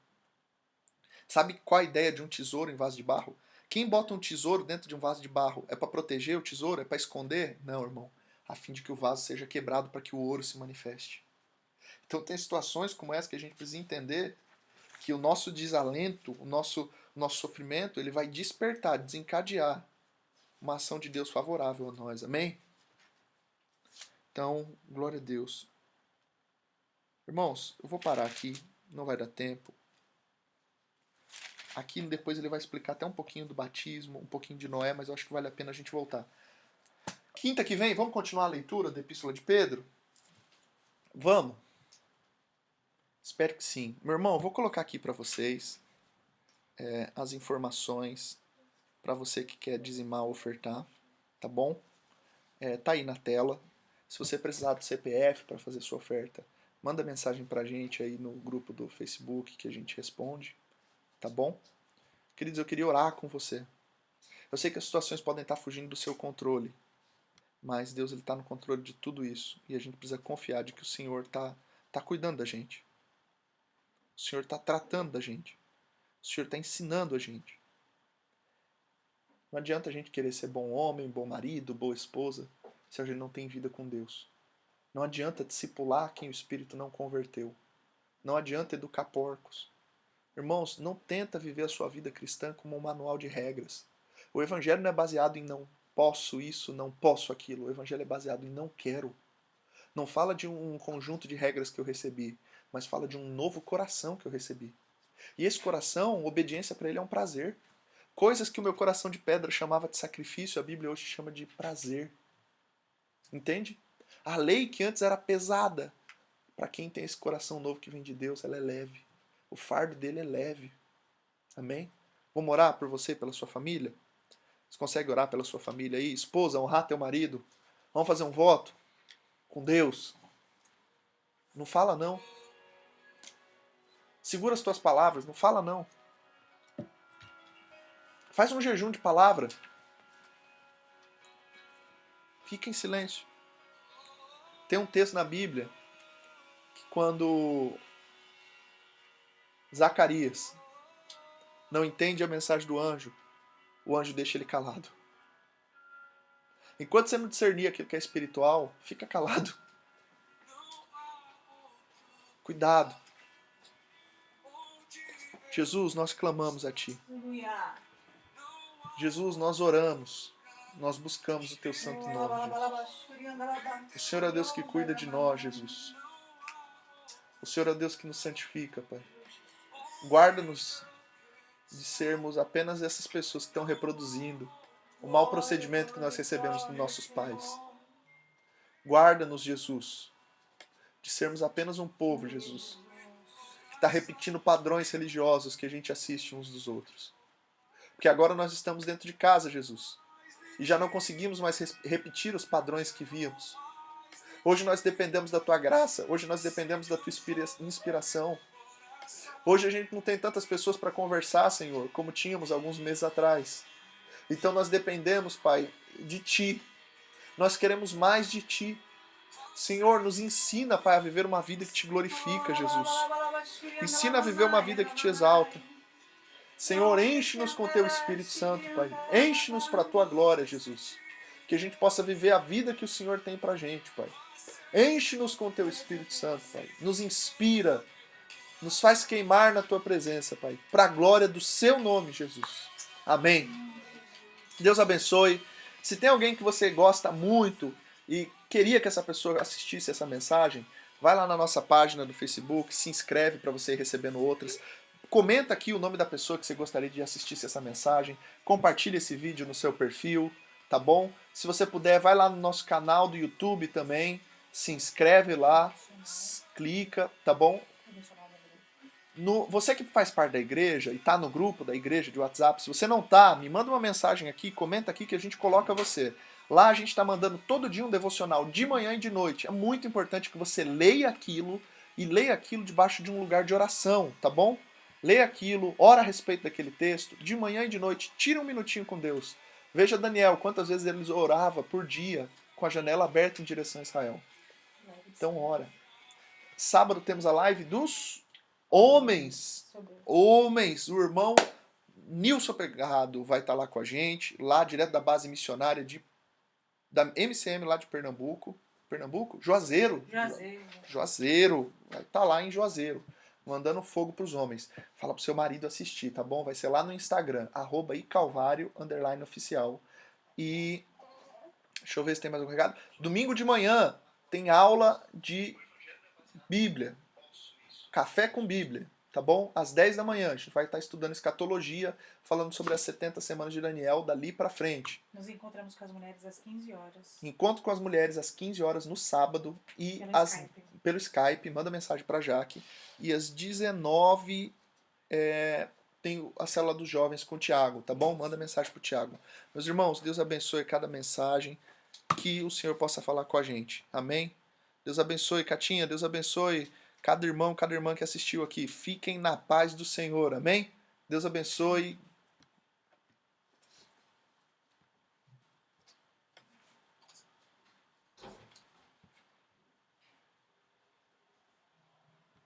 Sabe qual a ideia de um tesouro em vaso de barro? Quem bota um tesouro dentro de um vaso de barro é para proteger o tesouro? É para esconder? Não, irmão. A fim de que o vaso seja quebrado para que o ouro se manifeste. Então tem situações como essa que a gente precisa entender que o nosso desalento, o nosso sofrimento, ele vai despertar, desencadear uma ação de Deus favorável a nós. Amém? Então, glória a Deus. Irmãos, eu vou parar aqui, não vai dar tempo. Aqui depois ele vai explicar até um pouquinho do batismo, um pouquinho de Noé, mas eu acho que vale a pena a gente voltar. Quinta que vem, vamos continuar a leitura da Epístola de Pedro? Vamos? Espero que sim. Meu irmão, eu vou colocar aqui para vocês as informações para você que quer dizimar ou ofertar, tá bom? Tá aí na tela. Se você precisar do CPF para fazer sua oferta, manda mensagem pra gente aí no grupo do Facebook que a gente responde, tá bom? Queridos, eu queria orar com você. Eu sei que as situações podem estar fugindo do seu controle, mas Deus está no controle de tudo isso e a gente precisa confiar de que o Senhor tá cuidando da gente. O Senhor está tratando da gente. O Senhor está ensinando a gente. Não adianta a gente querer ser bom homem, bom marido, boa esposa, se a gente não tem vida com Deus. Não adianta discipular quem o Espírito não converteu. Não adianta educar porcos. Irmãos, não tenta viver a sua vida cristã como um manual de regras. O Evangelho não é baseado em não posso isso, não posso aquilo. O Evangelho é baseado em não quero. Não fala de um conjunto de regras que eu recebi, mas fala de um novo coração que eu recebi. E esse coração, obediência para ele é um prazer. Coisas que o meu coração de pedra chamava de sacrifício, a Bíblia hoje chama de prazer. Entende? A lei que antes era pesada, para quem tem esse coração novo que vem de Deus, ela é leve. O fardo dele é leve. Amém? Vamos orar por você e pela sua família? Você consegue orar pela sua família aí? Esposa, honrar teu marido. Vamos fazer um voto com Deus. Não fala não. Segura as tuas palavras, não fala não. Faz um jejum de palavra. Fica em silêncio. Tem um texto na Bíblia que quando Zacarias não entende a mensagem do anjo, o anjo deixa ele calado. Enquanto você não discernir aquilo que é espiritual, fica calado. Cuidado. Jesus, nós clamamos a Ti.
Aleluia.
Jesus, nós oramos. Nós buscamos o Teu santo nome, Jesus. O Senhor é Deus que cuida de nós, Jesus. O Senhor é Deus que nos santifica, Pai. Guarda-nos de sermos apenas essas pessoas que estão reproduzindo o mau procedimento que nós recebemos dos nossos pais. Guarda-nos, Jesus, de sermos apenas um povo, Jesus, que está repetindo padrões religiosos que a gente assiste uns dos outros. Porque agora nós estamos dentro de casa, Jesus, e já não conseguimos mais repetir os padrões que víamos. Hoje nós dependemos da Tua graça, hoje nós dependemos da Tua inspiração. Hoje a gente não tem tantas pessoas para conversar, Senhor, como tínhamos alguns meses atrás. Então nós dependemos, Pai, de Ti. Nós queremos mais de Ti. Senhor, nos ensina, Pai, a viver uma vida que Te glorifica, Jesus. Ensina a viver uma vida que Te exalta. Senhor, enche-nos com Teu Espírito Santo, Pai. Enche-nos para a Tua glória, Jesus. Que a gente possa viver a vida que o Senhor tem para a gente, Pai. Enche-nos com Teu Espírito Santo, Pai. Nos inspira. Nos faz queimar na Tua presença, Pai. Para a glória do Seu nome, Jesus. Amém. Deus abençoe. Se tem alguém que você gosta muito e queria que essa pessoa assistisse essa mensagem, vai lá na nossa página do Facebook, se inscreve para você ir recebendo outras. Comenta aqui o nome da pessoa que você gostaria de assistisse essa mensagem. Compartilhe esse vídeo no seu perfil, tá bom? Se você puder, vai lá no nosso canal do YouTube também, se inscreve lá, clica, tá bom? Você que faz parte da igreja e está no grupo da igreja de WhatsApp, se você não está, me manda uma mensagem aqui, comenta aqui que a gente coloca você. Lá a gente está mandando todo dia um devocional, de manhã e de noite. É muito importante que você leia aquilo e leia aquilo debaixo de um lugar de oração, tá bom? Leia aquilo, ora a respeito daquele texto, de manhã e de noite, tira um minutinho com Deus. Veja Daniel, quantas vezes ele orava por dia com a janela aberta em direção a Israel. Então ora. Sábado temos a live dos homens, o irmão Nilson Pegado vai estar lá com a gente, lá direto da base missionária da MCM lá de Pernambuco. Juazeiro, vai estar lá em Juazeiro, mandando fogo pros homens. Fala pro seu marido assistir, tá bom? Vai ser lá no Instagram, @icalvario_oficial. E deixa eu ver se tem mais um recado. Domingo de manhã tem aula de Bíblia. Café com Bíblia, tá bom? Às 10 da manhã, a gente vai estar estudando escatologia, falando sobre as 70 semanas de Daniel, dali pra frente.
Nos encontramos com as mulheres às 15 horas.
Encontro com as mulheres às 15 horas no sábado e pelo Skype, manda mensagem pra Jaque. E às 19 tem a célula dos jovens com o Tiago, tá bom? Manda mensagem pro Tiago. Meus irmãos, Deus abençoe cada mensagem. que o Senhor possa falar com a gente. Amém? Deus abençoe, Catinha. Deus abençoe cada irmão, cada irmã que assistiu aqui. Fiquem na paz do Senhor. Amém? Deus abençoe.